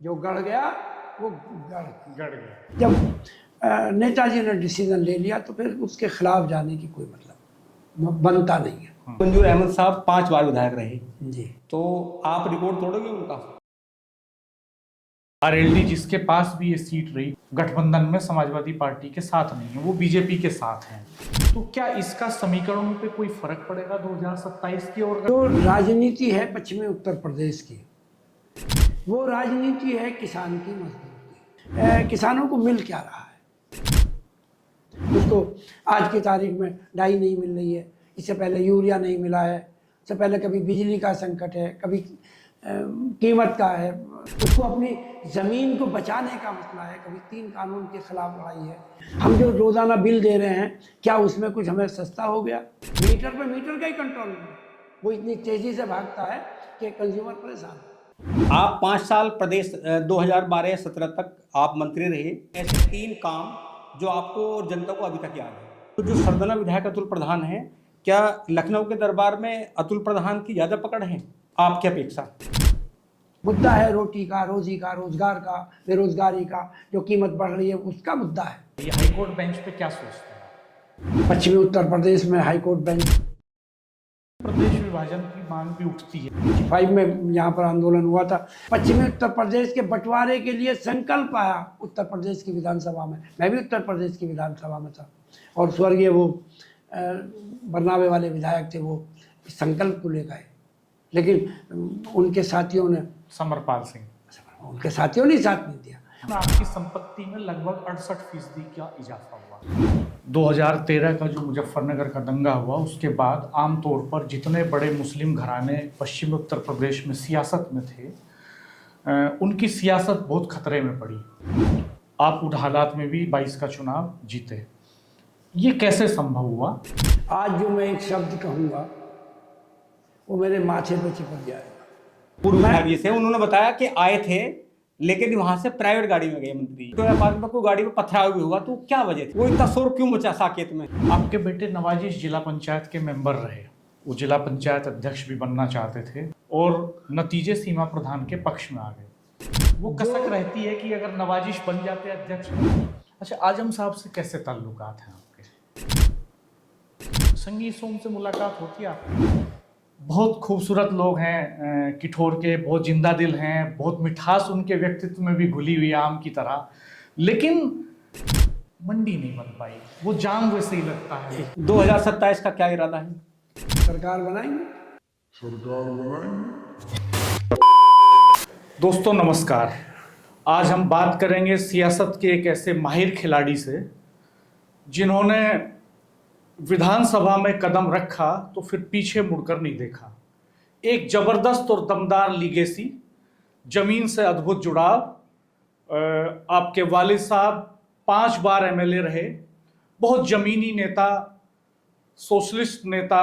जो गढ़ गया वो गड़ गया। जब नेताजी ने डिसीजन ले लिया तो फिर उसके खिलाफ जाने की कोई मतलब बनता नहीं है। मंजूर अहमद साहब 5 बार विधायक रहे, जी, तो आप रिकॉर्ड तोड़ोगे उनका? आरएलडी जिसके पास भी ये सीट रही, गठबंधन में समाजवादी पार्टी के साथ नहीं है, वो बीजेपी के साथ हैं। तो क्या इसका समीकरणों पे कोई फर्क पड़ेगा 2027 की ओर? जो राजनीति है पश्चिमी उत्तर प्रदेश की, वो राजनीति है किसान की, मजदूर की। किसानों को मिल क्या रहा है? उसको आज की तारीख में डाई नहीं मिल रही है, इससे पहले यूरिया नहीं मिला है, इससे पहले कभी बिजली का संकट है, कभी कीमत का है, उसको अपनी ज़मीन को बचाने का मसला है, कभी 3 कानून के खिलाफ लड़ाई है। हम जो रोज़ाना बिल दे रहे हैं, क्या उसमें कुछ हमें सस्ता हो गया? मीटर पे मीटर का ही कंट्रोल नहीं है, वो इतनी तेज़ी से भागता है कि कंज्यूमर परेशान है। आप 5 साल प्रदेश 2012-17 तक आप मंत्री रहे, ऐसे 3 काम जो आपको और जनता को अभी तक याद है। तो जो सरदना विधायक अतुल प्रधान हैं, क्या लखनऊ के दरबार में अतुल प्रधान की ज़्यादा पकड़ है? आपकी अपेक्षा? मुद्दा है रोटी का, रोजी का, रोजगार का, बेरोजगारी का, जो कीमत बढ़ रही है उसका मुद्दा है। ये हाईकोर्ट बेंच पे क्या सोचते हैं? पश्चिमी उत्तर प्रदेश में हाईकोर्ट बेंच प्रदेश विभाजन की मांग भी उठती है। 5 में यहाँ पर आंदोलन हुआ था। पश्चिमी उत्तर प्रदेश के बंटवारे के लिए संकल्प आया उत्तर प्रदेश की विधानसभा में। मैं भी उत्तर प्रदेश की विधानसभा में था और स्वर्गीय वो बरनावे वाले विधायक थे, वो संकल्प को ले गए, लेकिन उनके साथियों ने समरपाल सिंह, उनके साथियों ने साथ नहीं दिया। आपकी संपत्ति में लगभग 68% का इजाफा हुआ। 2013 का जो मुजफ्फरनगर का दंगा हुआ, उसके बाद आमतौर पर जितने बड़े मुस्लिम घराने पश्चिमी उत्तर प्रदेश में सियासत में थे, उनकी सियासत बहुत खतरे में पड़ी। आप उन हालात में भी 22 का चुनाव जीते, ये कैसे संभव हुआ? आज जो मैं एक शब्द कहूँगा वो मेरे माथे पे चिपक जाएगा। पूर्व विधायक से उन्होंने बताया कि आए थे, लेकिन वहां से प्राइवेट गाड़ी में गए मंत्री, तो बाद में कोई गाड़ी में पथराव भी हुआ, तो क्या वजह थी? वो इतना शोर क्यों मचा साकेत में? आपके बेटे नवाजिश जिला पंचायत के मेंबर रहे, वो जिला पंचायत अध्यक्ष भी बनना चाहते थे और नतीजे सीमा प्रधान के पक्ष में आ गए। वो कसक रहती है कि अगर नवाजिश बन जाते अध्यक्ष। अच्छा, आजम साहब से कैसे ताल्लुकात हैं आपके? संगी सोम से मुलाकात होती है आपकी? बहुत खूबसूरत लोग हैं किठौर के, बहुत जिंदा दिल हैं, बहुत मिठास उनके व्यक्तित्व में भी घुली हुई आम की तरह, लेकिन मंडी नहीं बन पाई, वो जाम वैसे ही लगता है। 2027 का क्या इरादा है? सरकार बनाएंगे। दोस्तों नमस्कार, आज हम बात करेंगे सियासत के एक ऐसे माहिर खिलाड़ी से जिन्होंने विधानसभा में कदम रखा तो फिर पीछे मुड़कर नहीं देखा। एक जबरदस्त और दमदार लीगेसी, जमीन से अद्भुत जुड़ाव। आपके वालिद साहब 5 बार एमएलए रहे, बहुत जमीनी नेता, सोशलिस्ट नेता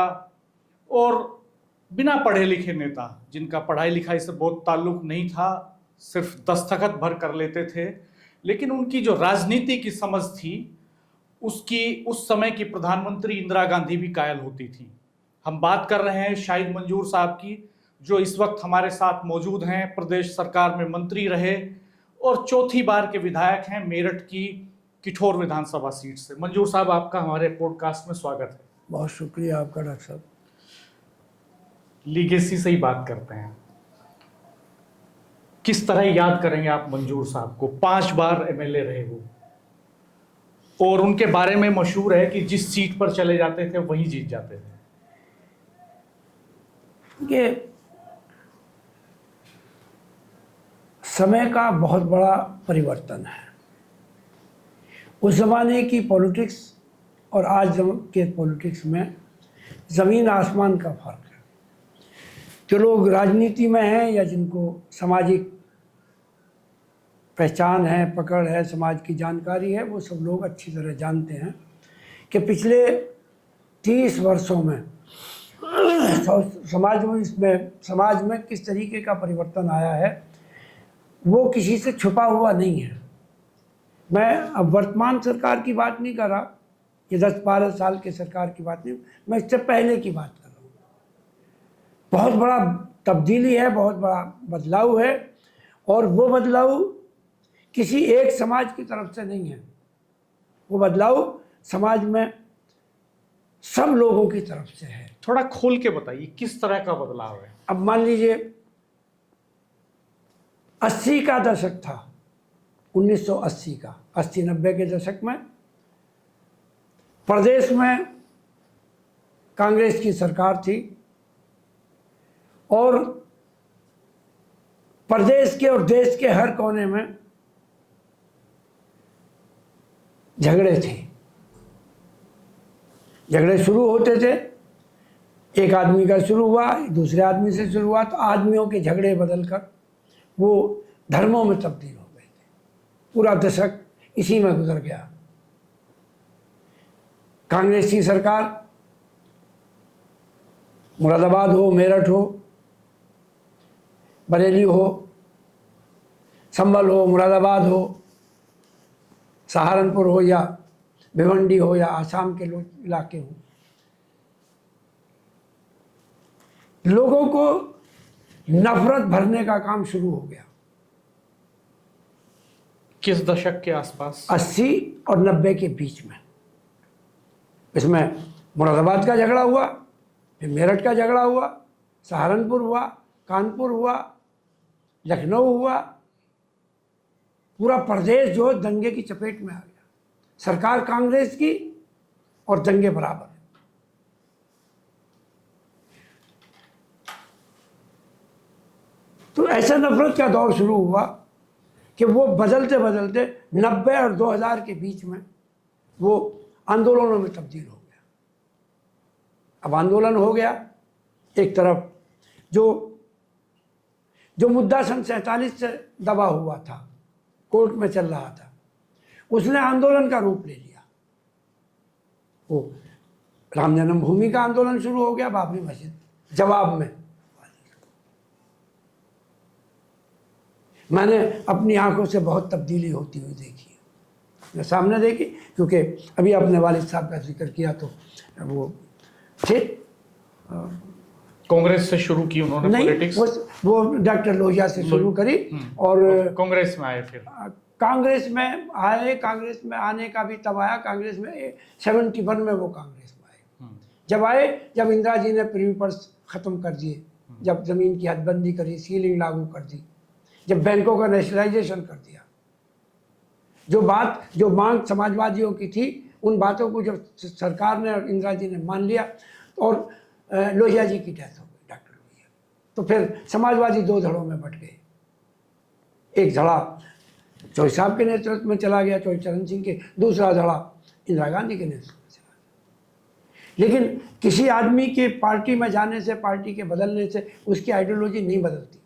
और बिना पढ़े लिखे नेता, जिनका पढ़ाई लिखाई से बहुत ताल्लुक नहीं था, सिर्फ दस्तखत भर कर लेते थे, लेकिन उनकी जो राजनीति की समझ थी उसकी उस समय की प्रधानमंत्री इंदिरा गांधी भी कायल होती थी। हम बात कर रहे हैं शाहिद मंजूर साहब की, जो इस वक्त हमारे साथ मौजूद हैं, प्रदेश सरकार में मंत्री रहे और 4थी बार के विधायक हैं मेरठ की किठौर विधानसभा सीट से। मंजूर साहब, आपका हमारे पॉडकास्ट में स्वागत है। बहुत शुक्रिया आपका डॉक्टर साहब। लीगेसी से ही बात करते हैं, किस तरह याद करेंगे आप मंजूर साहब को? 5 बार एमएलए रहे वो, और उनके बारे में मशहूर है कि जिस सीट पर चले जाते थे वहीं जीत जाते थे। ये समय का बहुत बड़ा परिवर्तन है। उस ज़माने की पॉलिटिक्स और आज के पॉलिटिक्स में ज़मीन आसमान का फर्क है। जो लोग राजनीति में हैं या जिनको सामाजिक पहचान है, पकड़ है, समाज की जानकारी है, वो सब लोग अच्छी तरह जानते हैं कि पिछले 30 वर्षों में समाज में किस तरीके का परिवर्तन आया है, वो किसी से छुपा हुआ नहीं है। मैं अब वर्तमान सरकार की बात नहीं कर रहा, ये 10-12 साल के सरकार की बात नहीं, मैं इससे पहले की बात कर रहा हूँ। बहुत बड़ा तब्दीली है, बहुत बड़ा बदलाव है और वो बदलाव किसी एक समाज की तरफ से नहीं है, वो बदलाव समाज में सब लोगों की तरफ से है। थोड़ा खोल के बताइए किस तरह का बदलाव है। अब मान लीजिए 80 का दशक था, 1980 का, 80-90 के दशक में प्रदेश में कांग्रेस की सरकार थी और प्रदेश के और देश के हर कोने में झगड़े थे। झगड़े शुरू होते थे, एक आदमी का शुरू हुआ, दूसरे आदमी से शुरू हुआ, तो आदमियों के झगड़े बदलकर वो धर्मों में तब्दील हो गए थे। पूरा दशक इसी में गुजर गया। कांग्रेस की सरकार, मुरादाबाद हो, मेरठ हो, बरेली हो, संभल हो, मुरादाबाद हो, सहारनपुर हो या भिवंडी हो या आसाम के इलाके हो, लोगों को नफरत भरने का काम शुरू हो गया। किस दशक के आसपास? 80 और 90 के बीच में। इसमें मुरादाबाद का झगड़ा हुआ, फिर मेरठ का झगड़ा हुआ, सहारनपुर हुआ, कानपुर हुआ, लखनऊ हुआ। पूरा प्रदेश जो दंगे की चपेट में आ गया। सरकार कांग्रेस की और दंगे बराबर। तो ऐसा नफरत का दौर शुरू हुआ कि वो बदलते बदलते 90 और 2000 के बीच में वो आंदोलनों में तब्दील हो गया। अब आंदोलन हो गया, एक तरफ जो मुद्दा सन 47 से दबा हुआ था, कोर्ट में चल रहा था, उसने आंदोलन का रूप ले लिया। वो राम जन्मभूमि का आंदोलन शुरू हो गया, बाबरी मस्जिद जवाब में। मैंने अपनी आंखों से बहुत तब्दीली होती हुई देखी है, मैं सामने देखी, क्योंकि अभी अपने वालिद साहब का जिक्र किया तो वो थे कांग्रेस से शुरू की उन्होंने पॉलिटिक्स। वो डॉक्टर लोहिया से शुरू करी और कांग्रेस में आए। फिर कांग्रेस में आए। कांग्रेस में आने का भी तब आया, कांग्रेस में 71 में वो कांग्रेस में आए। जब आए, जब इंदिरा जी ने प्रीवी पर्स ख़त्म कर दिए, जब ज़मीन की हदबंदी करी, सीलिंग लागू कर दी, जब बैंकों का नेशनलाइजेशन कर दिया, जो मांग समाजवादियों की थी, उन बातों को जब सरकार ने और इंदिरा जी ने मान लिया और लोहिया जी की डेथ हो गई, डॉक्टर लोहिया, तो फिर समाजवादी दो धड़ों में बट गए। एक धड़ा चौधरी साहब के नेतृत्व में चला गया, चौधरी चरण सिंह के, दूसरा धड़ा इंदिरा गांधी के नेतृत्व में चला गया। लेकिन किसी आदमी के पार्टी में जाने से, पार्टी के बदलने से उसकी आइडियोलॉजी नहीं बदलती।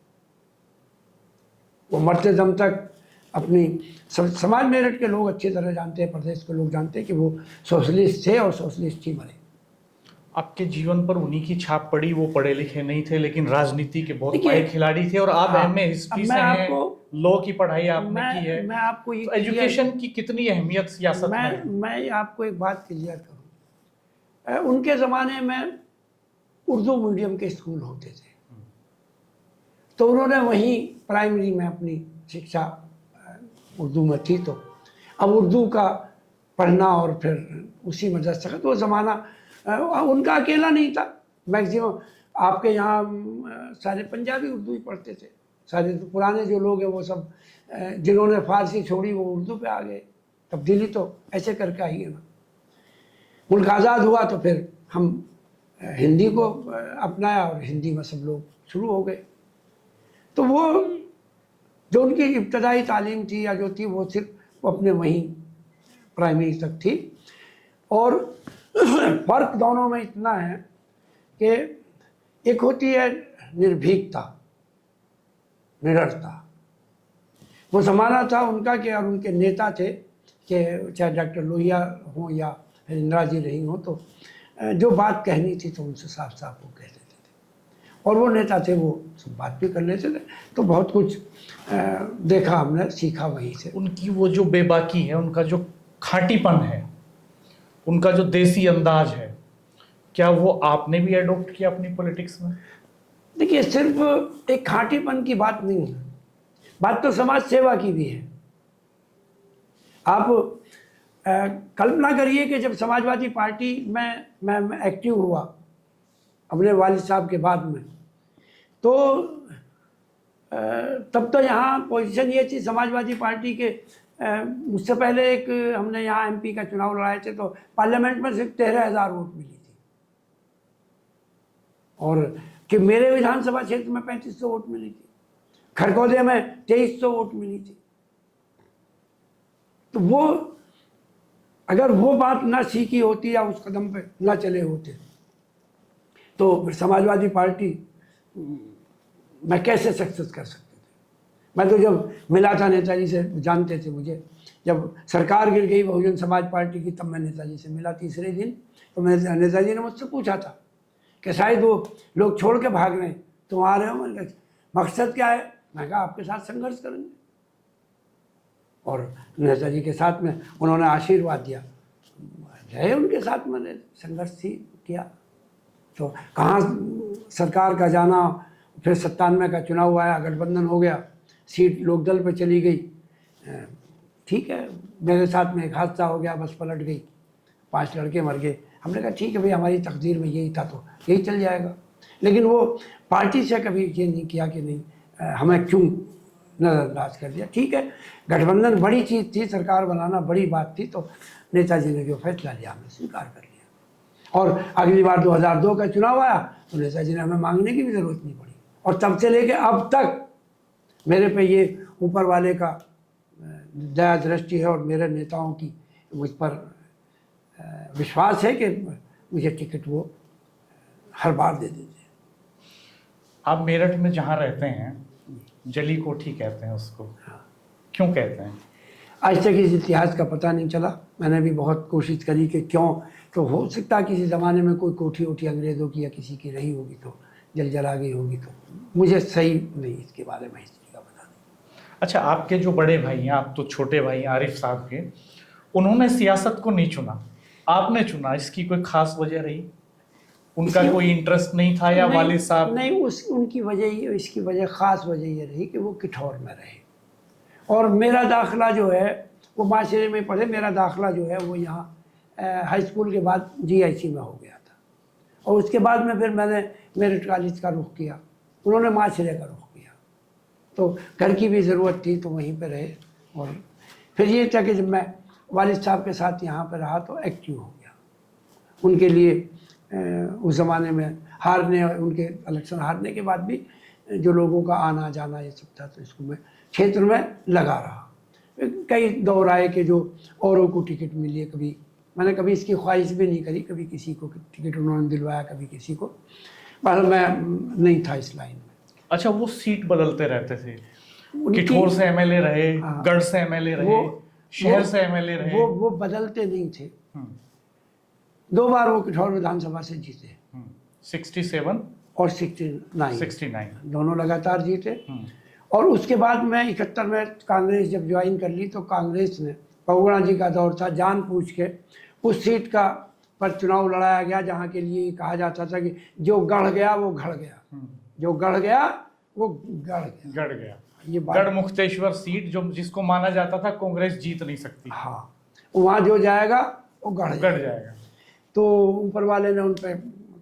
वो मरते दम तक अपनी समाज मेरठ के लोग अच्छी तरह जानते हैं, प्रदेश के लोग जानते हैं कि वो सोशलिस्ट थे और सोशलिस्ट ही मरे। आपके जीवन पर उन्हीं की छाप पड़ी। वो पढ़े लिखे नहीं थे लेकिन राजनीति के बहुत देखिए, बड़े खिलाड़ी थे और आप एमए हिस्ट्री से हैं, लॉ की पढ़ाई आपने की है। मैं आपको तो एजुकेशन की कितनी अहमियत सियासत में है? मैं आपको एक बात क्लियर करूं। उनके ज़माने में उर्दू मीडियम के स्कूल होते थे, तो उन्होंने वहीं प्राइमरी में अपनी शिक्षा उर्दू में थी, तो अब उर्दू का पढ़ना और फिर उसी में दस्तखत। वो ज़माना उनका अकेला नहीं था, मैक्सिमम आपके यहाँ सारे पंजाबी उर्दू ही पढ़ते थे। सारे तो पुराने जो लोग हैं वो सब जिन्होंने फारसी छोड़ी वो उर्दू पे आ गए। तब्दीली तो ऐसे करके आई है ना। मुल्क आज़ाद हुआ तो फिर हम हिंदी को अपनाया और हिंदी में सब लोग शुरू हो गए। तो वो जो उनकी इब्तदाई तालीम थी या जो थी वो सिर्फ अपने वहीं प्राइमरी तक थी। और फ़र्क दोनों में इतना है कि एक होती है निर्भीकता, निडरता। वो ज़माना था उनका कि और उनके नेता थे कि चाहे डॉक्टर लोहिया हो या फिर इंदिरा जी रही हो, तो जो बात कहनी थी तो उनसे साफ साफ वो कह देते थे। और वो नेता थे, वो सब बात भी कर लेते थे। तो बहुत कुछ देखा हमने, सीखा वहीं से। उनकी वो जो बेबाकी है, उनका जो खाटीपन है, उनका जो देसी अंदाज है, क्या वो आपने भी एडॉप्ट किया अपनी पॉलिटिक्स में? देखिए, सिर्फ एक खाटीपन की बात नहीं है। बात तो समाज सेवा की भी है। आप कल्पना करिए कि जब समाजवादी पार्टी में मैं एक्टिव हुआ अपने वालिद साहब के बाद में, तो तब तो यहाँ पोजीशन ये थी समाजवादी पार्टी के, मुझसे पहले एक हमने यहाँ एमपी का चुनाव लड़ाए थे तो पार्लियामेंट में सिर्फ 13,000 वोट मिली थी, और कि मेरे विधानसभा क्षेत्र में 3500 वोट मिली थी, खरगोदे में 2300 वोट मिली थी। तो वो अगर वो बात ना सीखी होती या उस कदम पे ना चले होते तो फिर समाजवादी पार्टी मैं कैसे सक्सेस कर सकते थे। मैं तो जब मिला था नेताजी से, जानते थे मुझे, जब सरकार गिर गई बहुजन समाज पार्टी की, तब मैं नेताजी से मिला तीसरे दिन। तो मैं नेताजी ने मुझसे पूछा था कि शायद वो लोग छोड़ के भाग रहे हैं, तुम आ रहे हो। मैंने कहा मकसद क्या है? मैं कहा आपके साथ संघर्ष करेंगे। और नेताजी के साथ में उन्होंने आशीर्वाद दिया, रहे उनके साथ मैंने संघर्ष किया। तो कहाँ सरकार का जाना, फिर 97 का चुनाव आया, गठबंधन हो गया, सीट लोकदल पे चली गई। ठीक है, मेरे साथ में एक हादसा हो गया, बस पलट गई, 5 लड़के मर गए। हमने कहा ठीक है भाई, हमारी तकदीर में यही था तो यही चल जाएगा। लेकिन वो पार्टी से कभी ये नहीं किया कि नहीं हमें क्यों नज़रअंदाज कर दिया। ठीक है, गठबंधन बड़ी चीज़ थी, सरकार बनाना बड़ी बात थी, तो नेताजी ने जो फैसला लिया हमने स्वीकार कर लिया। और अगली बार 2002 का चुनाव आया तो नेताजी ने हमें मांगने की भी ज़रूरत नहीं पड़ी। और तब से लेके अब तक मेरे पे ये ऊपर वाले का दया दृष्टि है और मेरे नेताओं की मुझ पर विश्वास है कि मुझे टिकट वो हर बार दे देते हैं। आप मेरठ में जहाँ रहते हैं, जली कोठी कहते हैं उसको, क्यों कहते हैं? आज तक इस इतिहास का पता नहीं चला। मैंने भी बहुत कोशिश करी कि क्यों, तो हो सकता है किसी ज़माने में कोई कोठी वोठी अंग्रेज़ों की या किसी की रही होगी तो जला गई होगी, तो मुझे सही नहीं इसके बारे में हिस्ट्री का पता नहीं। अच्छा, आपके जो बड़े भाई हैं, आप तो छोटे भाई आरिफ साहब के, उन्होंने सियासत को नहीं चुना, आपने चुना, इसकी कोई खास वजह रही? उनका कोई इंटरेस्ट नहीं था या वालिद साहब? नहीं, उनकी वजह, इसकी वजह ख़ास वजह ये रही कि वो किठौर में रहे, और मेरा दाखिला जो है वो माशरे में पढ़े। मेरा दाखिला जो है वो यहाँ हाई स्कूल के बाद GIC में हो गया था, और उसके बाद में फिर मैंने मेरिट कॉलेज का रुख किया, उन्होंने माशरे का रुख किया। तो घर की भी ज़रूरत थी तो वहीं पे रहे। और फिर ये था कि जब मैं वालिद साहब के साथ यहाँ पे रहा तो एक्टिव हो गया। उनके लिए उस ज़माने में उनके इलेक्शन हारने के बाद भी जो लोगों का आना जाना ये सब था, तो इसको मैं क्षेत्र में लगा रहा। कई दौर आए कि जो औरों को टिकट मिली है, कभी मैंने कभी इसकी ख्वाहिश भी नहीं करी, कभी किसी को टिकट उन्होंने दिलवाया, कभी किसी को, पर मैं नहीं था इस लाइन में। अच्छा, वो सीट बदलते रहते थे, किठौर से MLA रहे, हाँ, गढ़ से MLA रहे, शहर से MLA रहे। वो बदलते नहीं थे। 2 बार वो किठौर विधानसभा से जीते, 67 और 69 दोनों लगातार जीते। और उसके बाद मैं 71 में कांग्रेस जब ज्वाइन कर ली तो कांग्रेस ने, पहुगुणा जी का दौर था, जान पूछ के उस सीट का पर चुनाव लड़ाया गया जहाँ के लिए कहा जाता था कि जो गढ़ गया वो घड़ गया, जो गढ़ गया वो गढ़ गया। ये गढ़ मुक्तेश्वर सीट जो जिसको माना जाता था कांग्रेस जीत नहीं सकती। हाँ, वहाँ जो जाएगा वो गढ़ जाएगा। तो ऊपर वाले ने उन पर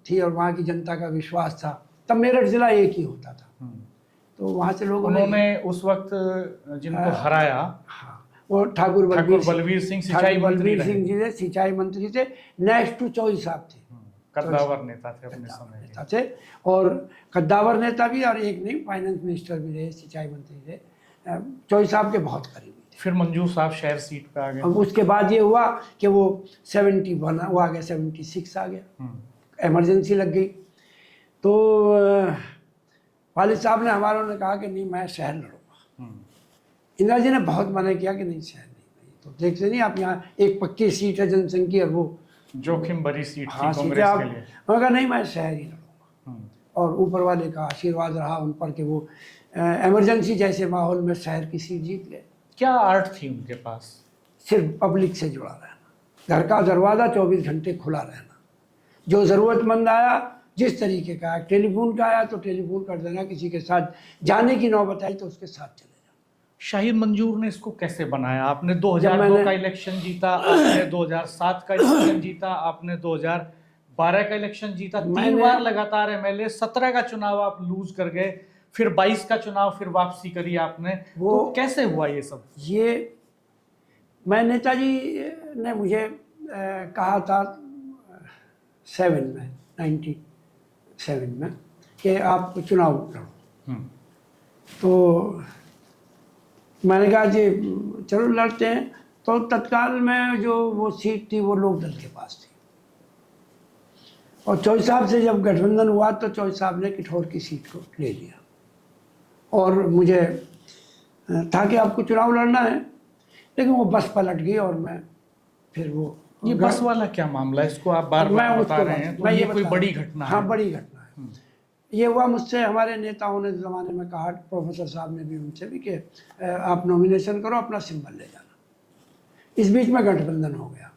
थी और वहाँ की जनता का विश्वास था। तब मेरठ जिला एक ही होता था, तो वहाँ से लोग, उन्होंने उस वक्त जिनको हराया, हाँ, वो ठाकुर बलवीर सिंह सिंचाई मंत्री थे, नेक्स्ट टू चौधरी साहब थे, कद्दावर नेता थे अपने समय थे, और कद्दावर नेता भी, और एक नहीं फाइनेंस मिनिस्टर भी रहे, सिंचाई मंत्री थे, चौधरी साहब के बहुत करीबी थे। फिर मंजूर साहब शहर सीट पे आ गए। अब उसके बाद ये हुआ कि वो 71 वो आ गया, 76 आ गया, इमरजेंसी लग गई। तो वालिद साहब ने, हमारों ने कहा कि नहीं मैं शहर लड़ूंगा। इंदिरा जी ने बहुत मना किया कि नहीं शहर नहीं, तो देखते नहीं आप यहाँ एक पक्की सीट है जनसंख्या, और वो जोखिम भरी सीट थी हाँ, कांग्रेस के लिए। उन्होंने कहा नहीं मैं शहर ही लड़ूंगा। और ऊपर वाले का आशीर्वाद रहा उन पर कि वो इमरजेंसी जैसे माहौल में शहर की सीट जीत गए। क्या आर्ट थी उनके पास? सिर्फ पब्लिक से जुड़ा रहना, घर का दरवाज़ा 24 घंटे खुला रहना, जो ज़रूरतमंद आया जिस तरीके का, टेलीफोन का आया तो टेलीफोन कर देना, किसी के साथ जाने की नौबत आई तो उसके साथ चले जाना। शाहिद मंजूर ने इसको कैसे बनाया? आपने जब 2002 का इलेक्शन जीता, आपने 2007 का इलेक्शन जीता, आपने 2012 का इलेक्शन जीता, 3 बार लगातार एमएलए, 17 का चुनाव आप लूज कर गए, फिर 22 का चुनाव फिर वापसी करी आपने। तो कैसे हुआ ये सब? ये मैं नेताजी ने मुझे कहा था 97 में कि आप चुनाव लड़ो। तो मैंने कहा जी चलो लड़ते हैं। तो तत्काल में जो वो सीट थी वो लोक दल के पास थी, और चौधरी साहब से जब गठबंधन हुआ तो चौधरी साहब ने किठौर की सीट को ले लिया, और मुझे था कि आपको चुनाव लड़ना है, लेकिन वो बस पलट गई और मैं फिर वो ये बस वाला क्या मामला है? इसको आप बार बार बता रहे हैं, तो ये कोई बड़ी घटना है? हाँ, बड़ी घटना है। ये हुआ मुझसे, हमारे नेताओं ने ज़माने में कहा, प्रोफेसर साहब ने भी उनसे भी कि आप नॉमिनेशन करो, अपना सिंबल ले जाना। इस बीच में गठबंधन हो गया।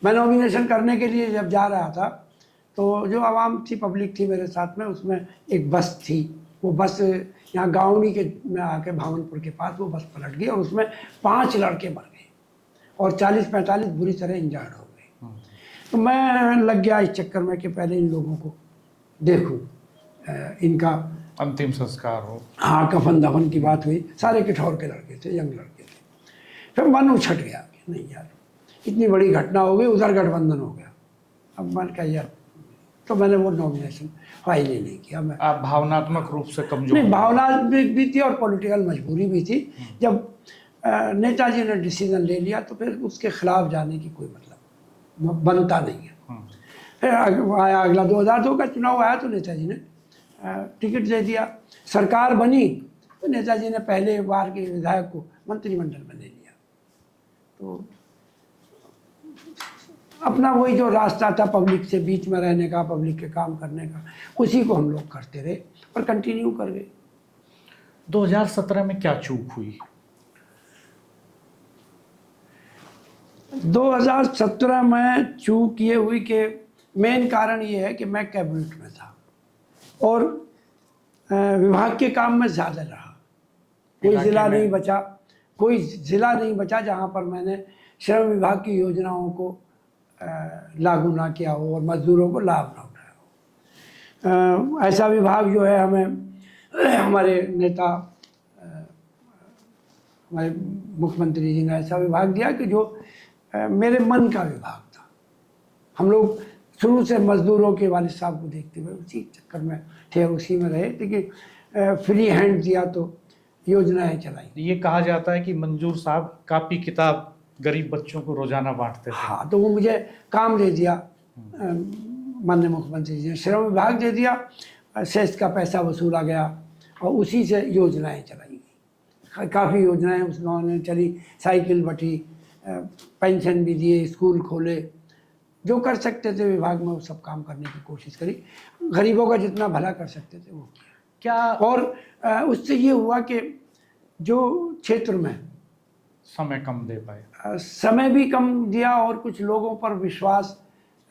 मैं नॉमिनेशन करने के लिए जब जा रहा था तो जो आवाम थी, पब्लिक थी मेरे साथ में, उसमें एक बस थी। वो बस यहाँ गाँवनी के में आके भावनपुर के पास वो बस पलट गई और उसमें 5 लड़के मर गए और 40-45 बुरी तरह इंजर्ड हो गए। तो मैं लग गया इस चक्कर में कि पहले इन लोगों को देखूं, इनका अंतिम संस्कार हो। हाँ, कफन दफन की बात हुई। सारे किठौर के लड़के थे, यंग लड़के थे। फिर मन उछट गया कि नहीं यार, इतनी बड़ी घटना हो गई, उधर गठबंधन हो गया। अब मन का यार, तो मैंने वो नॉमिनेशन फाइल ही नहीं किया। मैं आप भावनात्मक रूप से कमजोर? नहीं, भावना भी थी और पॉलिटिकल मजबूरी भी थी। जब नेताजी ने डिसीजन ले लिया तो फिर उसके खिलाफ जाने की कोई मतलब बनता नहीं है। फिर आया अगला 2002 का चुनाव आया तो नेताजी ने टिकट दे दिया। सरकार बनी तो नेताजी ने पहले बार के विधायक को मंत्रिमंडल में ले लिया। तो अपना वही जो रास्ता था पब्लिक से बीच में रहने का, पब्लिक के काम करने का, उसी को हम लोग करते रहे और कंटिन्यू कर गए। 2017 में क्या चूक हुई? 2017 में चूक ये हुई कि मेन कारण ये है कि मैं कैबिनेट में था और विभाग के काम में ज़्यादा रहा। कोई ज़िला नहीं बचा जहाँ पर मैंने श्रम विभाग की योजनाओं को लागू ना किया हो और मजदूरों को लाभ ना उठाया हो। ऐसा विभाग जो है, हमें हमारे नेता, हमारे मुख्यमंत्री जी ने ऐसा विभाग दिया कि जो मेरे मन का विभाग था। हम लोग शुरू से मजदूरों के वालिद साहब को देखते हुए उसी चक्कर में थे, उसी में रहे। लेकिन फ्री हैंड दिया तो योजनाएं चलाई। ये कहा जाता है कि मंजूर साहब कापी किताब गरीब बच्चों को रोजाना बांटते थे। हाँ, तो वो मुझे काम दे दिया, माननीय मुख्यमंत्री जी ने श्रम विभाग दे दिया, सेस का पैसा वसूला गया और उसी से योजनाएं चलाई गई। काफ़ी योजनाएं उन्होंने चली, साइकिल बटी, पेंशन भी दिए, स्कूल खोले, जो कर सकते थे विभाग में वो सब काम करने की कोशिश करी। गरीबों का जितना भला कर सकते थे वो किया। क्या और उससे ये हुआ कि जो क्षेत्र में समय कम दे पाए, समय भी कम दिया और कुछ लोगों पर विश्वास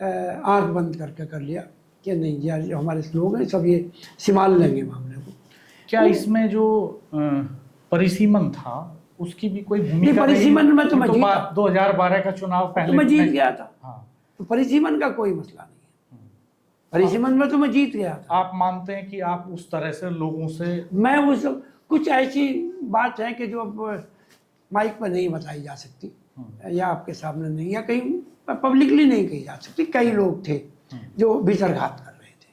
आंख बंद करके कर लिया कि नहीं यार, जो हमारे लोग हैं सब ये संभाल लेंगे मामले को। क्या इसमें जो परिसीमन था उसकी भी कोई भूमिका? परिसीमन में तो मैं जीता। 2012 का चुनाव पहले तो मैं जीत गया था। हाँ, तो परिसीमन का कोई मसला नहीं है। परिसीमन में तो मैं जीत गया था। आप मानते हैं कि आप उस तरह से लोगों से? मैं उस कुछ ऐसी बात है कि जो माइक पर नहीं बताई जा सकती या आपके सामने नहीं, या कहीं पब्लिकली नहीं कही जा सकती। कई लोग थे जो भीतरघात कर रहे थे,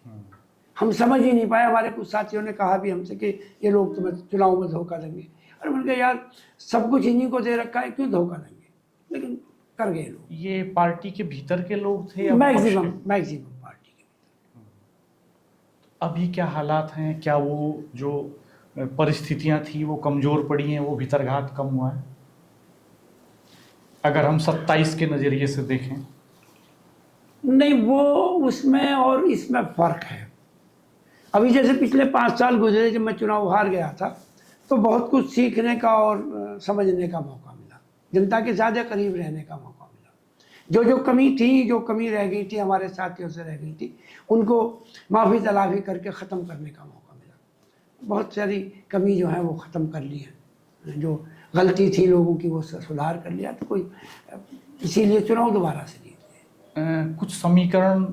हम समझ ही नहीं पाए। हमारे कुछ साथियों ने कहा भी हमसे कि ये लोग तुम्हें चुनाव में धोखा देंगे। और मैंने कहा यार, सब कुछ इन्हीं को दे रखा है, क्यों धोखा देंगे? लेकिन कर गए लोग। ये पार्टी के भीतर के लोग थे? मैक्सिमम पार्टी के भीतर। अभी क्या हालात हैं? क्या वो जो परिस्थितियां थी वो कमजोर पड़ी हैं, वो भीतरघात कम हुआ है? अगर हम 27 के नज़रिए से देखें। नहीं, वो उसमें और इसमें फ़र्क है। अभी जैसे पिछले 5 साल गुजरे, जब मैं चुनाव हार गया था तो बहुत कुछ सीखने का और समझने का मौका मिला, जनता के ज़्यादा करीब रहने का मौका मिला। जो कमी थी, जो कमी रह गई थी, हमारे साथियों से रह गई थी, उनको माफ़ी तलाफ़ी करके ख़त्म करने का मौका मिला। बहुत सारी कमी जो है वो ख़त्म कर ली है जो गलती थी लोगों की वो सुधार कर लिया, तो कोई इसीलिए चुनाव दोबारा से जीते। कुछ समीकरण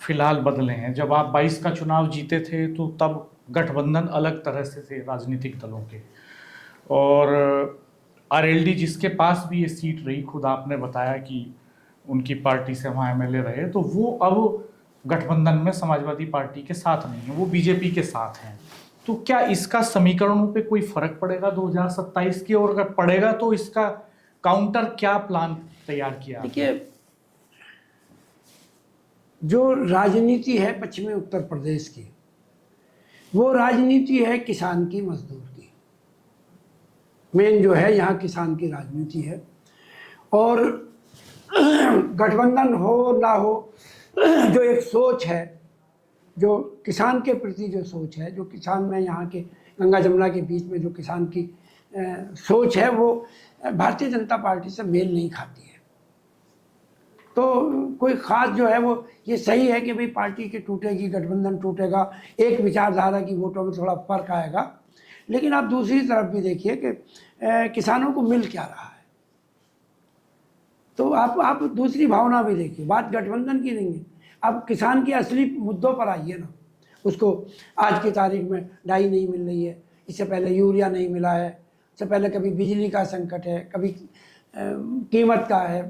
फिलहाल बदले हैं। जब आप 22 का चुनाव जीते थे तो तब गठबंधन अलग तरह से थे राजनीतिक दलों के, और आरएलडी जिसके पास भी ये सीट रही, खुद आपने बताया कि उनकी पार्टी से वहाँ एमएलए रहे, तो वो अब गठबंधन में समाजवादी पार्टी के साथ नहीं है, वो बीजेपी के साथ हैं। तो क्या इसका समीकरणों पे कोई फर्क पड़ेगा 2027 की, और अगर पड़ेगा तो इसका काउंटर क्या प्लान तैयार किया? देखिए, जो राजनीति है पश्चिमी उत्तर प्रदेश की, वो राजनीति है किसान की, मजदूर की। मेन जो है यहाँ किसान की राजनीति है। और गठबंधन हो ना हो, जो एक सोच है, जो किसान के प्रति जो सोच है, जो किसान में यहाँ के गंगा जमुना के बीच में जो किसान की सोच है, वो भारतीय जनता पार्टी से मेल नहीं खाती है। तो कोई ख़ास जो है वो ये सही है कि भाई पार्टी की टूटेगी, गठबंधन टूटेगा, एक विचारधारा की वोटों में थोड़ा फर्क आएगा, लेकिन आप दूसरी तरफ भी देखिए कि किसानों को मिल क्या रहा है। तो आप दूसरी भावना भी देखिए, बात गठबंधन की नहीं है। अब किसान के असली मुद्दों पर आइए ना। उसको आज की तारीख में डाई नहीं मिल रही है, इससे पहले यूरिया नहीं मिला है, इससे पहले कभी बिजली का संकट है, कभी कीमत का है,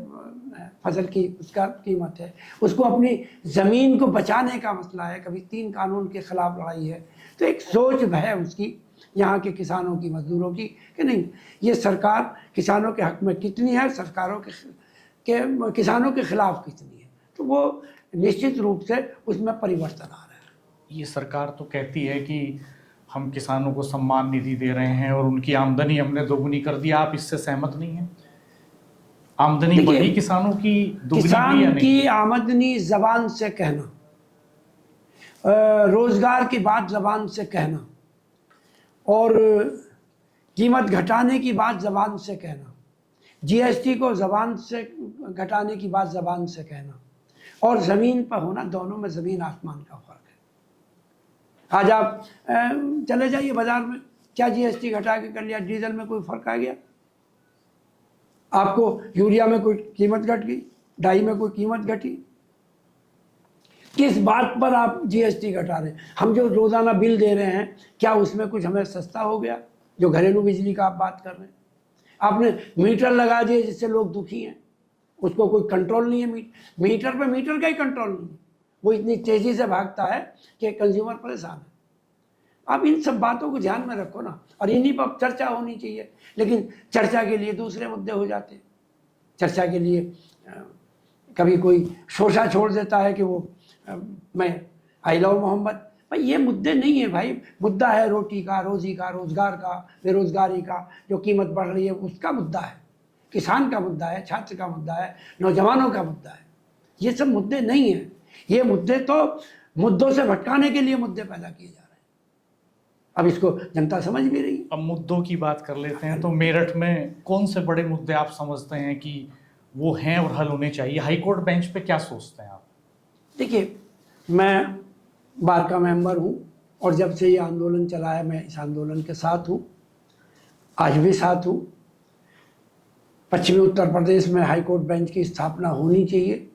फसल की उसका कीमत है, उसको अपनी ज़मीन को बचाने का मसला है, कभी 3 कानून के ख़िलाफ़ लड़ाई है। तो एक सोच है उसकी, यहाँ के किसानों की, मजदूरों की, कि नहीं ये सरकार किसानों के हक़ में कितनी है, सरकारों के किसानों के ख़िलाफ़ कितनी है। तो वो निश्चित रूप से उसमें परिवर्तन आ रहा है। ये सरकार तो कहती है कि हम किसानों को सम्मान निधि दे रहे हैं और उनकी आमदनी हमने दोगुनी कर दी। आप इससे सहमत नहीं हैं? आमदनी बढ़ी किसानों की, दुगनी किसान या नहीं? की आमदनी जबान से कहना, रोजगार की बात जबान से कहना, और कीमत घटाने की बात जबान से कहना, जीएसटी को जबान से घटाने की बात जबान से कहना, और ज़मीन पर होना, दोनों में ज़मीन आसमान का फ़र्क है। आज आप चले जाइए बाज़ार में, क्या जीएसटी घटा के कर लिया, डीजल में कोई फ़र्क आ गया? आपको यूरिया में कोई कीमत घट गई, डाई में कोई कीमत घटी? किस बात पर आप जीएसटी घटा रहे हैं? हम जो रोज़ाना बिल दे रहे हैं, क्या उसमें कुछ हमें सस्ता हो गया? जो घरेलू बिजली का आप बात कर रहे हैं, आपने मीटर लगा दिए जिससे लोग दुखी हैं, उसको कोई कंट्रोल नहीं है। मीटर पे मीटर का ही कंट्रोल नहीं है, वो इतनी तेज़ी से भागता है कि कंज्यूमर परेशान है। आप इन सब बातों को ध्यान में रखो ना, और इन्हीं पर चर्चा होनी चाहिए। लेकिन चर्चा के लिए दूसरे मुद्दे हो जाते हैं। चर्चा के लिए कभी कोई शोषा छोड़ देता है कि वो मैं आई लव मोहम्मद। भाई ये मुद्दे नहीं है भाई, मुद्दा है रोटी का, रोज़ी का, रोज़गार का, बेरोज़गारी का, जो कीमत बढ़ रही है उसका मुद्दा है, किसान का मुद्दा है, छात्र का मुद्दा है, नौजवानों का मुद्दा है। ये सब मुद्दे नहीं हैं। ये मुद्दे तो मुद्दों से भटकाने के लिए मुद्दे पैदा किए जा रहे हैं। अब इसको जनता समझ भी रही है। अब मुद्दों की बात कर लेते हैं। तो मेरठ में कौन से बड़े मुद्दे आप समझते हैं कि वो हैं और हल होने चाहिए? हाईकोर्ट बेंच पे क्या सोचते हैं आप? देखिए, मैं बार का मेंबर हूँ, और जब से ये आंदोलन चला है मैं इस आंदोलन के साथ हूँ, आज भी साथ हूँ। पश्चिमी उत्तर प्रदेश में हाईकोर्ट बेंच की स्थापना होनी चाहिए।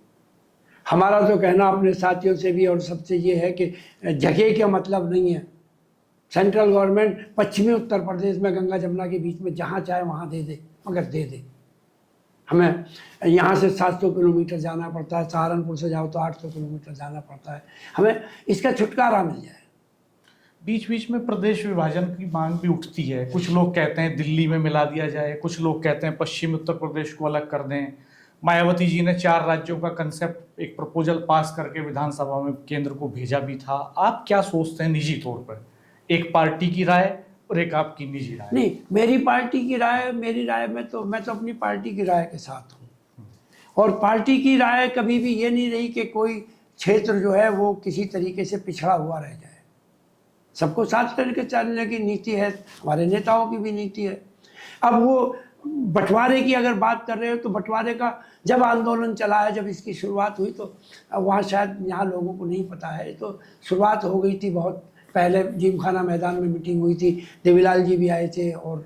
हमारा तो कहना अपने साथियों से भी और सबसे ये है कि जगह का मतलब नहीं है। सेंट्रल गवर्नमेंट पश्चिमी उत्तर प्रदेश में गंगा जमुना के बीच में जहाँ चाहे वहाँ दे दे, मगर दे दे। हमें यहाँ से 700 किलोमीटर जाना पड़ता है, सहारनपुर से जाओ तो 800 किलोमीटर जाना पड़ता है। हमें इसका छुटकारा मिल जाए। बीच बीच में प्रदेश विभाजन की मांग भी उठती है। कुछ लोग कहते हैं दिल्ली में मिला दिया जाए, कुछ लोग कहते हैं पश्चिमी उत्तर प्रदेश को अलग कर दें। मायावती जी ने 4 राज्यों का कंसेप्ट, एक प्रपोजल पास करके विधानसभा में केंद्र को भेजा भी था। आप क्या सोचते हैं निजी तौर पर? एक पार्टी की राय और एक आपकी निजी राय। नहीं, मेरी पार्टी की राय, मेरी राय में तो मैं तो अपनी पार्टी की राय के साथ हूँ। और पार्टी की राय कभी भी ये नहीं रही कि कोई क्षेत्र जो है वो किसी तरीके से पिछड़ा हुआ रह जाए। सबको साथ करके चलने की नीति है, हमारे नेताओं की भी नीति है। अब वो बंटवारे की अगर बात कर रहे हो तो बंटवारे का जब आंदोलन चला है, जब इसकी शुरुआत हुई, तो वहाँ शायद यहाँ लोगों को नहीं पता है, तो शुरुआत हो गई थी बहुत पहले। जिमखाना मैदान में मीटिंग हुई थी, देवीलाल जी भी आए थे और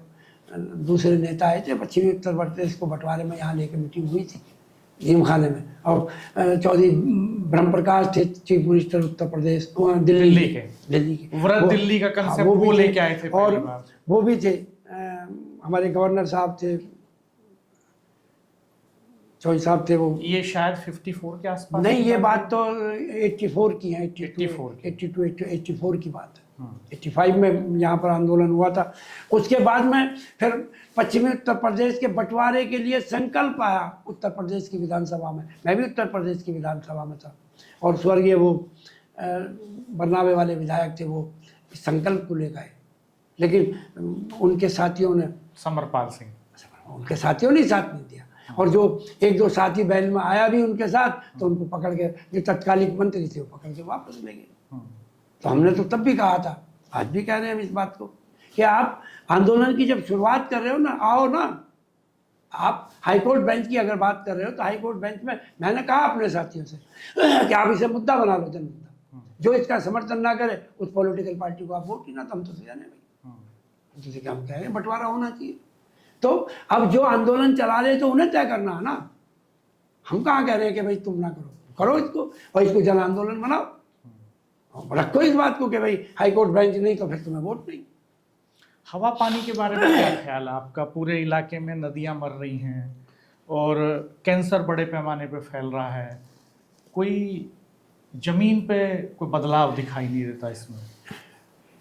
दूसरे नेता आए थे, पश्चिमी उत्तर प्रदेश को बंटवारे में यहाँ लेकर मीटिंग हुई थी जिम खाने में, और चौधरी ब्रह्म प्रकाश थे चीफ मिनिस्टर उत्तर प्रदेश, दिल्ली के व्रत दिल्ली का कंसेप्ट वो लेके आए थे और पहली बार। वो भी थे, हमारे गवर्नर साहब थे, चौधरी साहब थे वो। ये शायद 54 के आसपास नहीं, ये बात तो 84 की है, 84 की बात है। 85 में यहाँ पर आंदोलन हुआ था। उसके बाद में फिर पश्चिमी उत्तर प्रदेश के बंटवारे के लिए संकल्प आया उत्तर प्रदेश की विधानसभा में। मैं भी उत्तर प्रदेश की विधानसभा में था, और स्वर्गीय वो बरनावे वाले विधायक थे, वो इस संकल्प को ले गए, लेकिन उनके साथियों ने, समरपाल सिंह, उनके साथियों ने साथ नहीं दिया, और जो एक दो साथी बैल में आया भी उनके साथ, तो उनको पकड़ के, जो तत्कालिक मंत्री थे, वो पकड़ के वापस ले गए। तो हमने तो तब भी कहा था, आज भी कह रहे हैं हम इस बात को, कि आप आंदोलन की जब शुरुआत कर रहे हो ना, आओ ना, आप हाईकोर्ट बेंच की अगर बात कर रहे हो तो हाईकोर्ट बेंच में मैंने कहा अपने साथियों से कि आप इसे मुद्दा बना लो, जन मुद्दा, जो इसका समर्थन ना करे उस पॉलिटिकल पार्टी को आप वोट ही ना, तो हम तो जाने भाई, जैसे कि हम कह रहे हैं बंटवारा होना चाहिए। तो अब जो आंदोलन चला रहे तो उन्हें तय करना है ना, हम कहाँ कह रहे हैं कि भाई तुम ना करो, करो इसको, और इसको जन आंदोलन बनाओ, रखो इस बात को कि भाई हाईकोर्ट बेंच नहीं तो फिर तुम्हें वोट नहीं। हवा पानी के बारे में क्या ख्याल है आपका? पूरे इलाके में नदियां मर रही हैं और कैंसर बड़े पैमाने पे फैल रहा है, कोई जमीन पे कोई बदलाव दिखाई नहीं देता इसमें।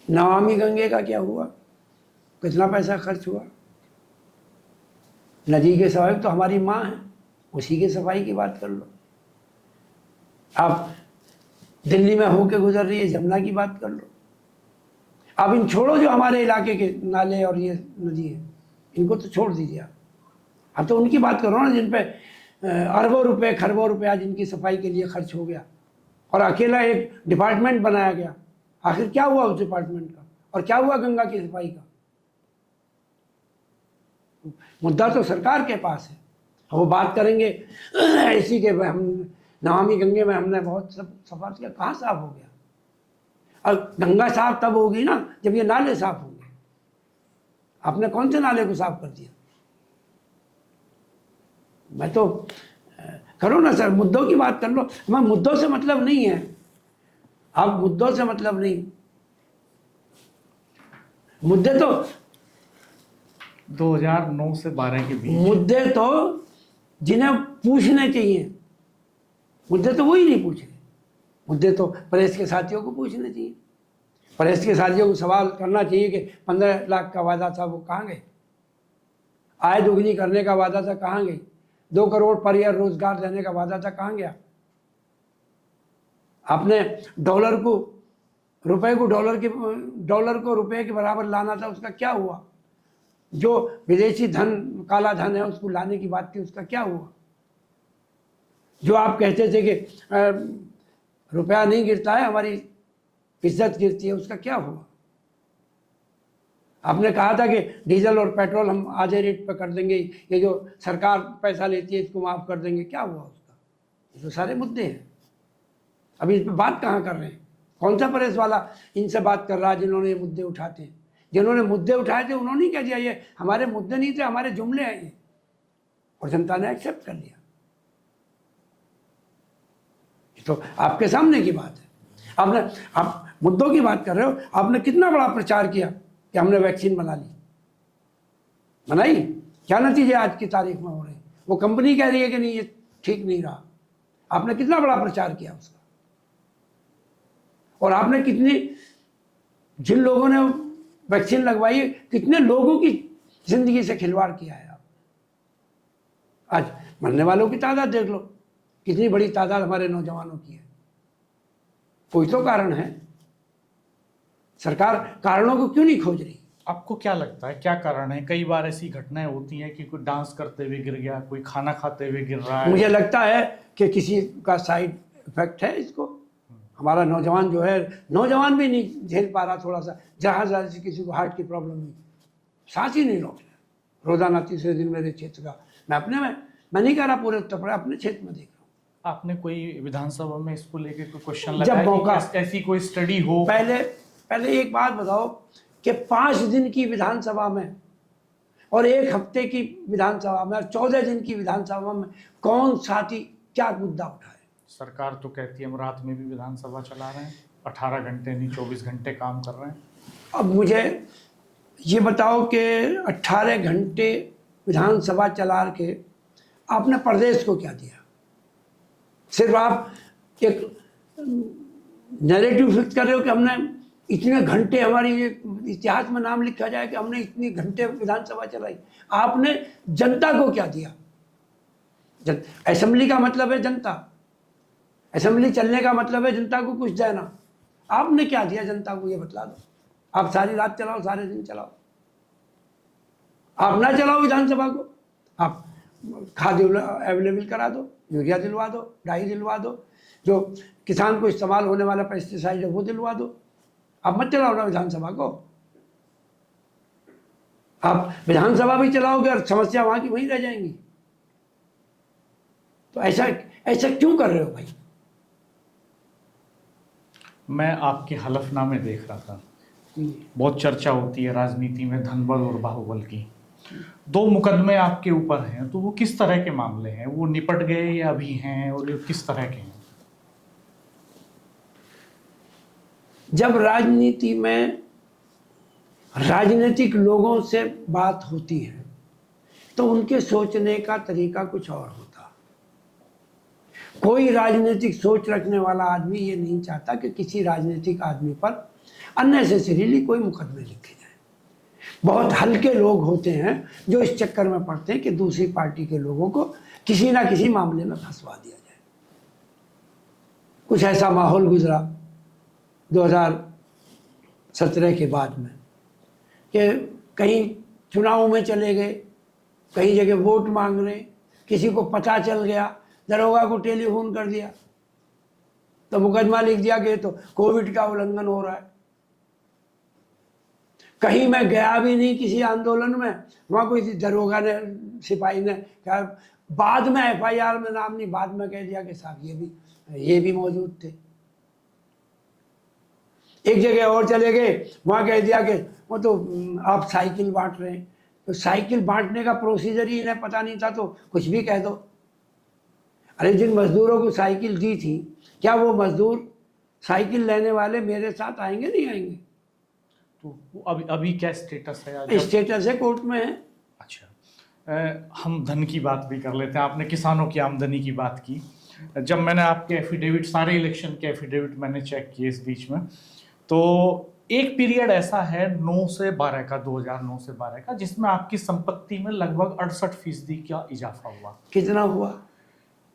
नमामि गंगे का क्या हुआ, कितना पैसा खर्च हुआ? नदी के सफाई तो हमारी माँ है, उसी की सफाई की बात कर लो। आप दिल्ली में होके गुजर रही है जमुना की बात कर लो। अब इन छोड़ो, जो हमारे इलाके के नाले और ये नदी है, इनको तो छोड़ दीजिए आप। अब तो उनकी बात करो ना जिन पे अरबों रुपए खरबों रुपया जिनकी सफाई के लिए खर्च हो गया, और अकेला एक डिपार्टमेंट बनाया गया। आखिर क्या हुआ उस डिपार्टमेंट का, और क्या हुआ गंगा की सफाई का? मुद्दा तो सरकार के पास है। वो बात करेंगे इसी के, हम नमामि गंगे में हमने बहुत सब सफा किया, कहाँ साफ हो गया? और गंगा साफ तब होगी ना जब ये नाले साफ होंगे। आपने कौन से नाले को साफ कर दिया? मैं तो करो ना सर, मुद्दों की बात कर लो। हमें मुद्दों से मतलब नहीं है, अब मुद्दों से मतलब नहीं। मुद्दे तो 2009 से 12 के बीच मुद्दे तो जिन्हें पूछने चाहिए, मुद्दे तो वही नहीं पूछे। मुद्दे तो प्रेस के साथियों को पूछने चाहिए। प्रेस के साथियों को सवाल करना चाहिए कि 15 लाख का वादा था वो कहाँ गए? आय दोगुनी करने का वादा था कहाँ गई? 2 करोड़ पर ईयर रोजगार देने का वादा था कहाँ गया? आपने डॉलर को रुपए के बराबर लाना था, उसका क्या हुआ? जो विदेशी धन, काला धन है, उसको लाने की बात थी, उसका क्या हुआ? जो आप कहते थे कि रुपया नहीं गिरता है, हमारी इज्जत गिरती है, उसका क्या हुआ? आपने कहा था कि डीजल और पेट्रोल हम आधे रेट पर कर देंगे, ये जो सरकार पैसा लेती है इसको माफ़ कर देंगे, क्या हुआ उसका? ये तो सारे मुद्दे हैं। अभी इस पर बात कहाँ कर रहे हैं? कौन सा प्रेस वाला इनसे बात कर रहा है जिन्होंने ये मुद्दे उठाते हैं? जिन्होंने मुद्दे उठाए थे उन्होंने ही कह दिया ये हमारे मुद्दे नहीं थे, हमारे जुमले हैं ये, और जनता ने एक्सेप्ट कर लिया। तो आपके सामने की बात है। आप मुद्दों की बात कर रहे हो। आपने कितना बड़ा प्रचार किया कि हमने वैक्सीन बना ली, बनाई, क्या नतीजे आज की तारीख में हो रहे हैं? वो कंपनी कह रही है कि नहीं, ये ठीक नहीं रहा। आपने कितना बड़ा प्रचार किया उसका, और आपने कितनी, जिन लोगों ने वैक्सीन लगवाई है, कितने लोगों की जिंदगी से खिलवाड़ किया है। आप आज मरने वालों की तादाद देख लो, कितनी बड़ी तादाद हमारे नौजवानों की है। कोई तो कारण है। सरकार कारणों को क्यों नहीं खोज रही? आपको क्या लगता है क्या कारण है? कई बार ऐसी घटनाएं होती हैं कि कोई डांस करते हुए गिर गया, कोई खाना खाते हुए गिर रहा है। मुझे लगता है कि किसी का साइड इफेक्ट है इसको। हमारा नौजवान जो है, नौजवान भी नहीं झेल पा रहा, थोड़ा सा जहाँ से किसी को हार्ट की प्रॉब्लम हुई, सांस ही नहीं रोक रहा। रोजाना तीसरे दिन मेरे क्षेत्र का, मैं नहीं कह रहा पूरे उत्तर प्रदेश, अपने क्षेत्र में देख रहा हूँ। आपने कोई विधानसभा में इसको लेकर कोई क्वेश्चन जब लगाया मौका, कि ऐसी कोई स्टडी हो? पहले एक बात बताओ कि 5 दिन की विधानसभा में और 1 हफ्ते की विधानसभा में और 14 दिन की विधानसभा में कौन साथी क्या मुद्दा उठाए? सरकार तो कहती है हम रात में भी विधानसभा चला रहे हैं, 18 घंटे नहीं 24 घंटे काम कर रहे हैं। अब मुझे ये बताओ कि 18 घंटे विधानसभा चला के आपने प्रदेश को क्या दिया? सिर्फ आप एक नैरेटिव फिक्स कर रहे हो कि हमने इतने घंटे, हमारी ये इतिहास में नाम लिखा जाए कि हमने इतने घंटे विधानसभा चलाई। आपने जनता को क्या दिया? असेंबली का मतलब है जनता, असेंबली चलने का मतलब है जनता को कुछ देना। आपने क्या दिया जनता को, ये बतला दो। आप सारी रात चलाओ, सारे दिन चलाओ, आप ना चलाओ विधानसभा को, आप खाद अवेलेबल करा दो, यूरिया दिलवा दो, डाई दिलवा दो, जो किसान को इस्तेमाल होने वाला पेस्टिसाइड है वो दिलवा दो। आप मत चलाओ ना विधानसभा को। आप विधानसभा भी चलाओगे और समस्या वहां की वहीं रह जाएंगी। तो ऐसा ऐसा क्यों कर रहे हो भाई? मैं आपके हलफनामे देख रहा था, बहुत चर्चा होती है राजनीति में धनबल और बाहुबल की। 2 मुकदमे आपके ऊपर हैं, तो वो किस तरह के मामले हैं? वो निपट गए या अभी हैं, और ये किस तरह के हैं? जब राजनीति में राजनीतिक लोगों से बात होती है तो उनके सोचने का तरीका कुछ और होता। कोई राजनीतिक सोच रखने वाला आदमी ये नहीं चाहता कि किसी राजनीतिक आदमी पर अननेसेसरीली कोई मुकदमे लिखे जाए। बहुत हल्के लोग होते हैं जो इस चक्कर में पड़ते हैं कि दूसरी पार्टी के लोगों को किसी ना किसी मामले में फंसवा दिया जाए। कुछ ऐसा माहौल गुजरा 2017 के बाद में कि कहीं चुनाव में चले गए, कहीं जगह वोट मांग रहे, किसी को पता चल गया, दरोगा को टेलीफोन कर दिया तो मुकदमा लिख दिया कि तो कोविड का उल्लंघन हो रहा है। कहीं मैं गया भी नहीं किसी आंदोलन में, वहाँ कोई दरोगा ने, सिपाही ने क्या, बाद में FIR में नाम नहीं, बाद में कह दिया कि साहब ये भी मौजूद थे। एक जगह और चले गए, वहाँ कह दिया कि वो तो आप साइकिल बांट रहे हैं। तो साइकिल बांटने का प्रोसीजर ही इन्हें पता नहीं था तो कुछ भी कह दो। अरे जिन मजदूरों को साइकिल दी थी, क्या वो मजदूर साइकिल लेने वाले मेरे साथ आएंगे? नहीं आएंगे। तो अभी क्या स्टेटस है? स्टेटस है, कोर्ट में है। अच्छा, हम धन की बात भी कर लेते हैं। आपने किसानों की आमदनी की बात की। जब मैंने आपके एफिडेविट, सारे इलेक्शन के एफिडेविट मैंने चेक किए इस बीच में, तो एक पीरियड ऐसा है 9 से 12 का, 2009 से 12 का, जिसमें आपकी संपत्ति में लगभग 68% का इजाफा हुआ। कितना हुआ?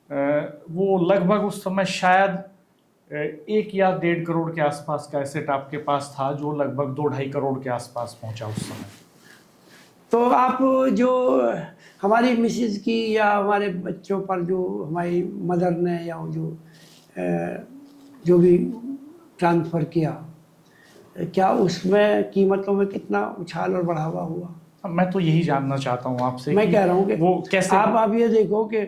वो लगभग उस समय शायद 1 या 1.5 करोड़ के आसपास का एसेट आपके पास था, जो लगभग 2-2.5 करोड़ के आसपास पहुंचा उस समय। तो आप जो हमारी मिसेज की या हमारे बच्चों पर जो हमारी मदर ने या जो भी ट्रांसफ़र किया, क्या उसमें कीमतों में कितना उछाल और बढ़ावा हुआ? मैं तो यही जानना चाहता हूँ आपसे। मैं कह रहा हूँ कि वो कैसे, आप ये देखो कि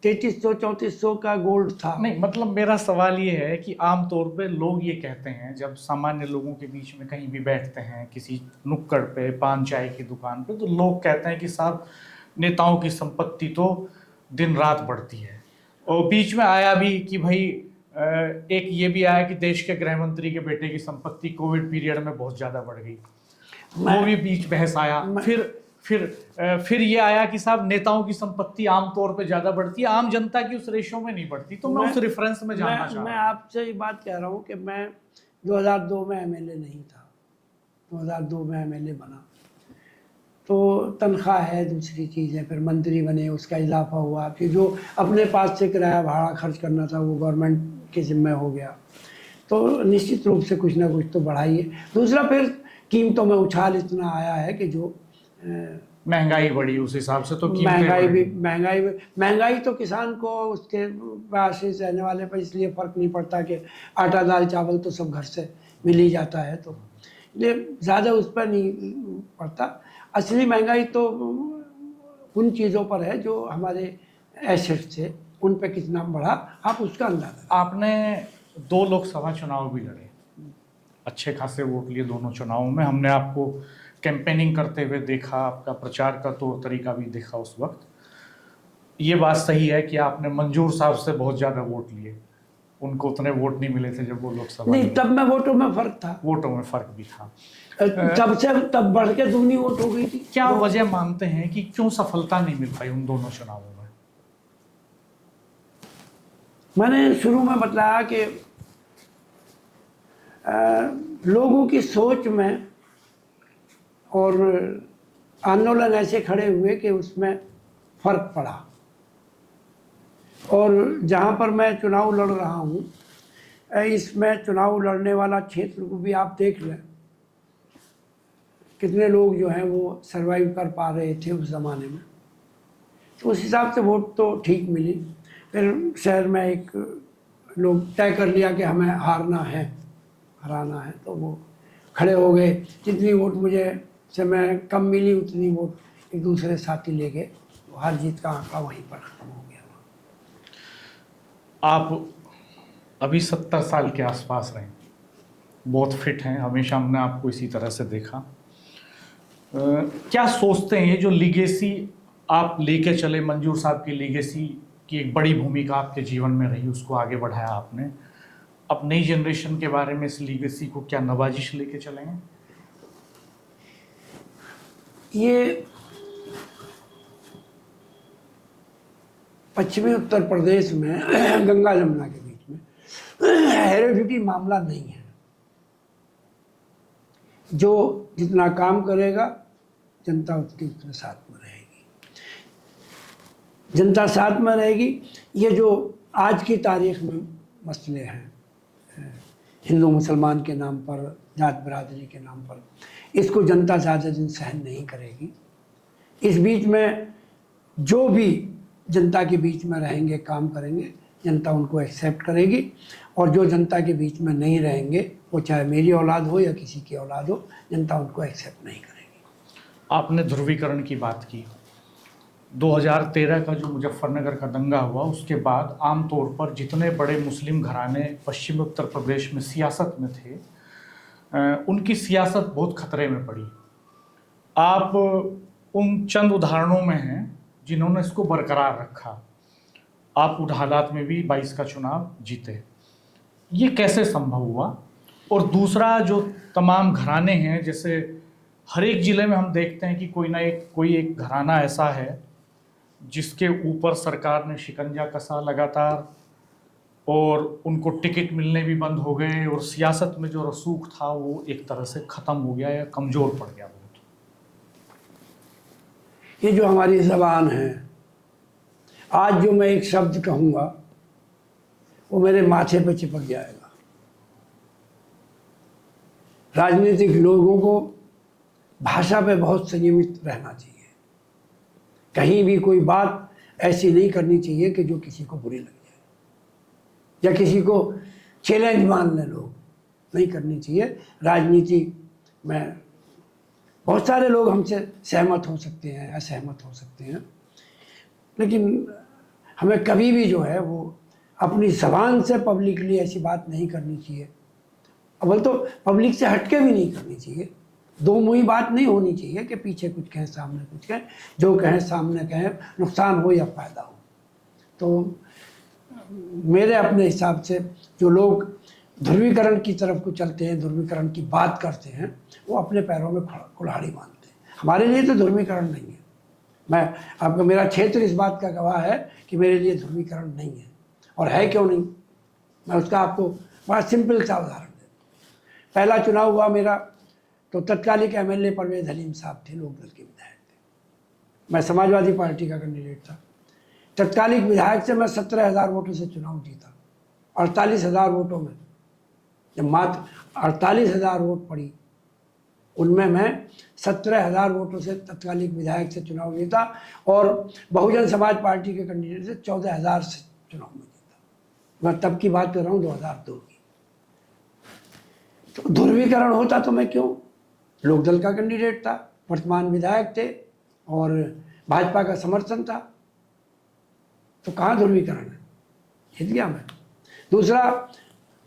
3300-3400 का गोल्ड था। नहीं, मतलब मेरा सवाल ये है कि आमतौर पे लोग ये कहते हैं, जब सामान्य लोगों के बीच में कहीं भी बैठते हैं, किसी नुक्कड़ पे, पान चाय की दुकान पे, तो लोग कहते हैं कि साहब नेताओं की संपत्ति तो दिन रात बढ़ती है। और बीच में आया भी कि भाई एक ये भी आया कि देश के गृह मंत्री के बेटे की संपत्ति कोविड पीरियड में बहुत ज़्यादा बढ़ गई, वो भी बीच बहस आया। फिर ये आया कि साहब नेताओं की संपत्ति आमतौर पे ज़्यादा बढ़ती है, आम जनता की उस रेशो में नहीं बढ़ती। तो मैं उस रेफरेंस में जानना चाह रहा हूँ। मैं आपसे ये बात कह रहा हूँ कि मैं 2002 में MLA नहीं था, 2002 में MLA बना तो तनख्वाह है, दूसरी चीज़ें, फिर मंत्री बने, उसका इजाफा हुआ, फिर जो अपने पास से किराया भाड़ा खर्च करना था वो गवर्नमेंट के जिम्मे हो गया। तो निश्चित रूप से कुछ ना कुछ तो बढ़ाइए। दूसरा, फिर कीमतों में उछाल इतना आया है कि जो महंगाई बढ़ी, उस हिसाब से तो महंगाई तो किसान को उसके आशीष रहने वाले पर इसलिए फ़र्क नहीं पड़ता कि आटा दाल चावल तो सब घर से मिल ही जाता है, तो ये ज़्यादा उस पर नहीं पड़ता। असली महंगाई तो उन चीज़ों पर है जो हमारे एसेट्स थे, उन पे कितना बढ़ा, आप उसका अंदाजा। आपने 2 लोकसभा चुनाव भी लड़े, अच्छे खासे वोट लिए दोनों चुनावों में। हमने आपको कैंपेनिंग करते हुए देखा, आपका प्रचार का तौर तरीका भी देखा उस वक्त। ये बात सही है कि आपने मंजूर साहब से बहुत ज़्यादा वोट लिए, उनको उतने वोट नहीं मिले थे जब वो लोकसभा नहीं, में। तब में वोटों में फर्क था, वोटों में फर्क भी था। तब बढ़ के दूनी वोट हो गई थी। क्या वजह मानते हैं कि क्यों सफलता नहीं मिल पाई उन दोनों चुनावों में? मैंने शुरू में बताया कि लोगों की सोच में और आंदोलन ऐसे खड़े हुए कि उसमें फर्क पड़ा। और जहाँ पर मैं चुनाव लड़ रहा हूँ, इसमें चुनाव लड़ने वाला क्षेत्र को भी आप देख लें, कितने लोग जो हैं वो सरवाइव कर पा रहे थे उस ज़माने में। तो उस हिसाब से वोट तो ठीक मिली। फिर शहर में एक लोग तय कर लिया कि हमें हराना है, तो वो खड़े हो गए। जितनी वोट मुझे से मैं कम मिली, उतनी वोट एक दूसरे साथी ले गए। हार जीत का आंकड़ा वहीं पर खत्म हो गया। आप अभी 70 साल के आसपास रहे, बहुत फिट हैं, हमेशा हमने आपको इसी तरह से देखा। क्या सोचते हैं ये जो लीगेसी आप लेके चले, मंजूर साहब की लीगेसी की एक बड़ी भूमिका आपके जीवन में रही, उसको आगे बढ़ाया आपने, अब नई जनरेशन के बारे में इस लीगेसी को क्या नवाजिश लेके चलेंगे? ये पश्चिमी उत्तर प्रदेश में गंगा जमुना के बीच में हेरिडिटी मामला नहीं है। जो जितना काम करेगा जनता उतने साथ में रहेगी, जनता साथ में रहेगी। ये जो आज की तारीख में मसले हैं हिंदू मुसलमान के नाम पर, जात बिरादरी के नाम पर, इसको जनता ज़्यादा दिन सहन नहीं करेगी। इस बीच में जो भी जनता के बीच में रहेंगे, काम करेंगे, जनता उनको एक्सेप्ट करेगी। और जो जनता के बीच में नहीं रहेंगे, वो चाहे मेरी औलाद हो या किसी की औलाद हो, जनता उनको एक्सेप्ट नहीं करेगी। आपने ध्रुवीकरण की बात की। 2013 का जो मुजफ्फरनगर का दंगा हुआ, उसके बाद आमतौर पर जितने बड़े मुस्लिम घराने पश्चिमी उत्तर प्रदेश में सियासत में थे, उनकी सियासत बहुत खतरे में पड़ी। आप उन चंद उदाहरणों में हैं जिन्होंने इसको बरकरार रखा। आप उन हालात में भी 22 का चुनाव जीते। ये कैसे संभव हुआ? और दूसरा, जो तमाम घराने हैं, जैसे हर एक ज़िले में हम देखते हैं कि कोई एक घराना ऐसा है जिसके ऊपर सरकार ने शिकंजा कसा लगातार, और उनको टिकट मिलने भी बंद हो गए, और सियासत में जो रसूख था वो एक तरह से ख़त्म हो गया या कमज़ोर पड़ गया बहुत। ये जो हमारी ज़बान है, आज जो मैं एक शब्द कहूँगा वो मेरे माथे पे चिपक जाएगा। राजनीतिक लोगों को भाषा पे बहुत संयमित रहना चाहिए। कहीं भी कोई बात ऐसी नहीं करनी चाहिए कि जो किसी को बुरी लग जाए या किसी को चैलेंज मान ले। लोग नहीं करनी चाहिए। राजनीति में बहुत सारे लोग हमसे सहमत हो सकते हैं, असहमत हो सकते हैं, लेकिन हमें कभी भी जो है वो अपनी ज़बान से पब्लिकली ऐसी बात नहीं करनी चाहिए। अव्वल तो पब्लिक से हटके भी नहीं करनी चाहिए। दो मुंही बात नहीं होनी चाहिए कि पीछे कुछ कहें, सामने कुछ कहें। जो कहें सामने कहें, नुकसान हो या फ़ायदा हो। तो मेरे अपने हिसाब से जो लोग ध्रुवीकरण की तरफ को चलते हैं, ध्रुवीकरण की बात करते हैं, वो अपने पैरों में कुल्हाड़ी बांधते हैं। हमारे लिए तो ध्रुवीकरण नहीं है। मैं आपको, मेरा क्षेत्र इस बात का गवाह है कि मेरे लिए ध्रुवीकरण नहीं है। और है क्यों नहीं, मैं उसका आपको बड़ा सिंपल सा उदाहरण देता हूँ। पहला चुनाव हुआ मेरा, तो तत्कालिक एमएलए परवेज़ हलीम साहब थे, लोकदल के विधायक थे। मैं समाजवादी पार्टी का कैंडिडेट था। तत्कालिक विधायक से मैं 17,000 वोटों से चुनाव जीता। 48,000 वोटों में जब मात्र 48,000 वोट पड़ी, उनमें मैं 17,000 वोटों से तत्कालिक विधायक से चुनाव जीता। और बहुजन समाज पार्टी के कैंडिडेट से 14,000 से चुनाव में जीता। मैं तब की बात कर रहा हूँ, 2002 की। तो ध्रुवीकरण होता तो मैं क्यों, लोकदल का कैंडिडेट था, वर्तमान विधायक थे और भाजपा का समर्थन था, तो कहाँ ध्रुवीकरण है, जीत गया मैं। दूसरा,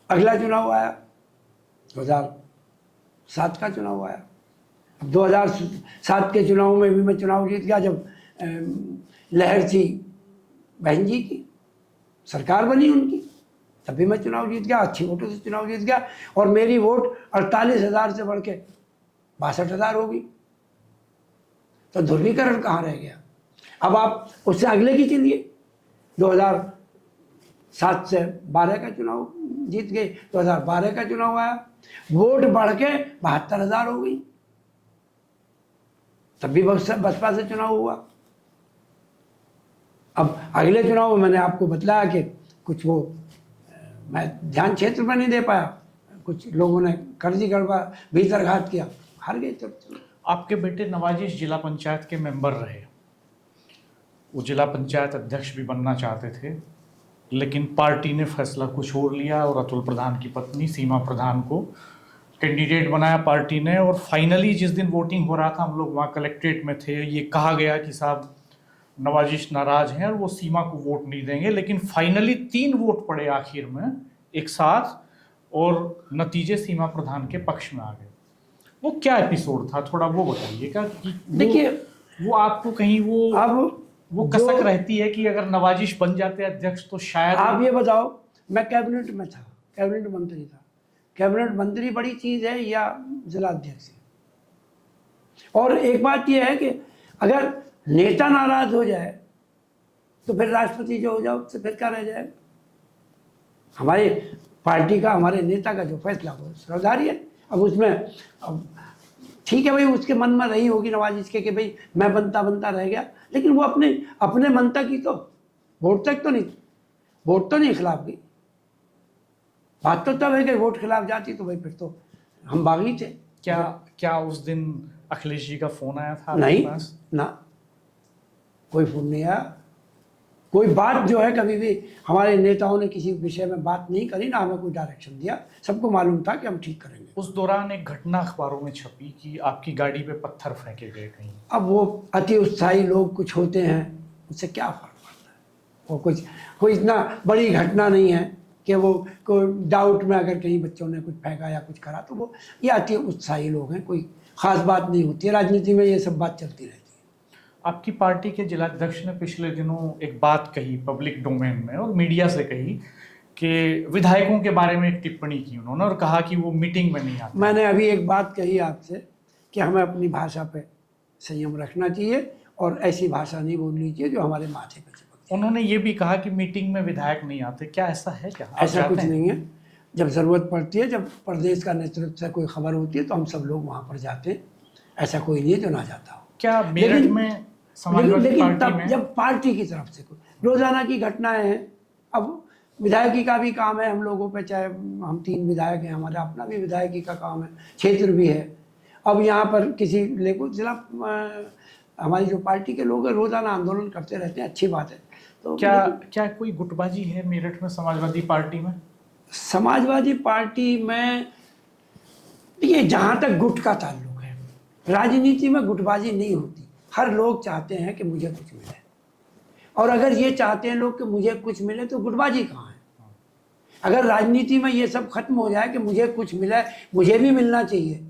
अगला चुनाव आया, 2007 का चुनाव आया। अब 2007 के चुनाव में भी मैं चुनाव जीत गया, जब लहर थी बहन जी की, सरकार बनी उनकी, तब भी मैं चुनाव जीत गया, अच्छी वोटों से चुनाव जीत गया। और मेरी वोट 48,000 से बढ़ के 62,000 हो गई। तो ध्रुवीकरण कहाँ रह गया? अब आप उससे अगले की चलिए, 2007 से 12 का चुनाव जीत गए, 2012 का चुनाव आया, वोट बढ़ के 72,000 हो गई, तब भी बसपा से चुनाव हुआ। अब अगले चुनाव में मैंने आपको बतलाया कि कुछ वो मैं ध्यान क्षेत्र में नहीं दे पाया, कुछ लोगों ने कर्जी गड़बा भीतर घात किया, हार गए। तब आपके बेटे नवाजिश जिला पंचायत के मेंबर रहे, वो जिला पंचायत अध्यक्ष भी बनना चाहते थे, लेकिन पार्टी ने फैसला कुछ और लिया और अतुल प्रधान की पत्नी सीमा प्रधान को कैंडिडेट बनाया पार्टी ने। और फाइनली जिस दिन वोटिंग हो रहा था, हम लोग वहाँ कलेक्ट्रेट में थे, ये कहा गया कि साहब नवाजिश नाराज हैं और वो सीमा को वोट नहीं देंगे, लेकिन फाइनली 3 वोट पड़े आखिर में एक साथ और नतीजे सीमा प्रधान के पक्ष में आ गए। वो क्या एपिसोड था, थोड़ा वो बताइएगा। देखिए, वो आपको कहीं वो कसक रहती है कि अगर नवाजिश बन जाते अध्यक्ष तो शायद। आप ये बताओ, मैं कैबिनेट में था, कैबिनेट मंत्री था। कैबिनेट मंत्री बड़ी चीज़ है या जिला अध्यक्ष है? और एक बात यह है कि अगर नेता नाराज हो जाए तो फिर राष्ट्रपति जो हो जाओ तो फिर क्या रह जाएगा? हमारे पार्टी का, हमारे नेता का जो फैसला हो सर्वधारी है। अब उसमें अब ठीक है भाई, उसके मन में रही होगी नवाजिश के कि भाई मैं बनता रह गया, लेकिन वो अपने मन तक ही तो, वोट तक तो नहीं, वोट तो नहीं खिलाफ गई। बात तो तब है कि वोट खिलाफ जाती तो भाई फिर तो हम बागी थे। क्या उस दिन अखिलेश जी का फोन आया था आपके नहीं पास? ना, कोई फोन नहीं आया, कोई बात जो है कभी भी हमारे नेताओं ने किसी विषय में बात नहीं करी, ना हमें कोई डायरेक्शन दिया। सबको मालूम था कि हम ठीक करेंगे। उस दौरान एक घटना अखबारों में छपी कि आपकी गाड़ी पे पत्थर फेंके गए कहीं। अब वो अति उत्साही लोग कुछ होते हैं, उससे क्या फर्क पड़ता है? वो कोई इतना बड़ी घटना नहीं है कि वो कोई डाउट में अगर कहीं बच्चों ने कुछ फेंका या कुछ करा तो वो, ये अति उत्साही लोग हैं, कोई खास बात नहीं होती है। राजनीति में ये सब बात चलती रहती है। आपकी पार्टी के जिलाध्यक्ष ने पिछले दिनों एक बात कही पब्लिक डोमेन में और मीडिया से कही कि विधायकों के बारे में एक टिप्पणी की उन्होंने और कहा कि वो मीटिंग में नहीं आते। मैंने अभी एक बात कही आपसे कि हमें अपनी भाषा पे संयम रखना चाहिए और ऐसी भाषा नहीं बोलनी चाहिए जो हमारे माथे पे चिपकती। उन्होंने ये भी कहा कि मीटिंग में विधायक नहीं आते। क्या ऐसा है? क्या ऐसा कुछ नहीं है। जब ज़रूरत पड़ती है, जब प्रदेश का नेतृत्व से कोई खबर होती है तो हम सब लोग वहाँ पर जाते हैं। ऐसा कोई नहीं है जो ना जाता हो। क्या मेरठ में समाजवादी पार्टी में जब पार्टी की तरफ से कोई रोजाना की घटनाएं हैं, अब विधायकी का भी काम है हम लोगों पे, चाहे हम 3 विधायक हैं, हमारा अपना भी विधायकी का काम है, क्षेत्र भी है। अब यहाँ पर किसी लेको जिला हमारी जो पार्टी के लोग हैं रोजाना आंदोलन करते रहते हैं, अच्छी बात है। तो क्या कोई गुटबाजी है मेरठ में समाजवादी पार्टी में? समाजवादी पार्टी में ये जहाँ तक गुट का ताल्लुक है, राजनीति में गुटबाजी नहीं होती। हर लोग चाहते हैं कि मुझे कुछ मिले, और अगर ये चाहते हैं लोग कि मुझे कुछ मिले तो गुटबाजी कहाँ है? अगर राजनीति में ये सब खत्म हो जाए कि मुझे कुछ मिले, मुझे भी मिलना चाहिए,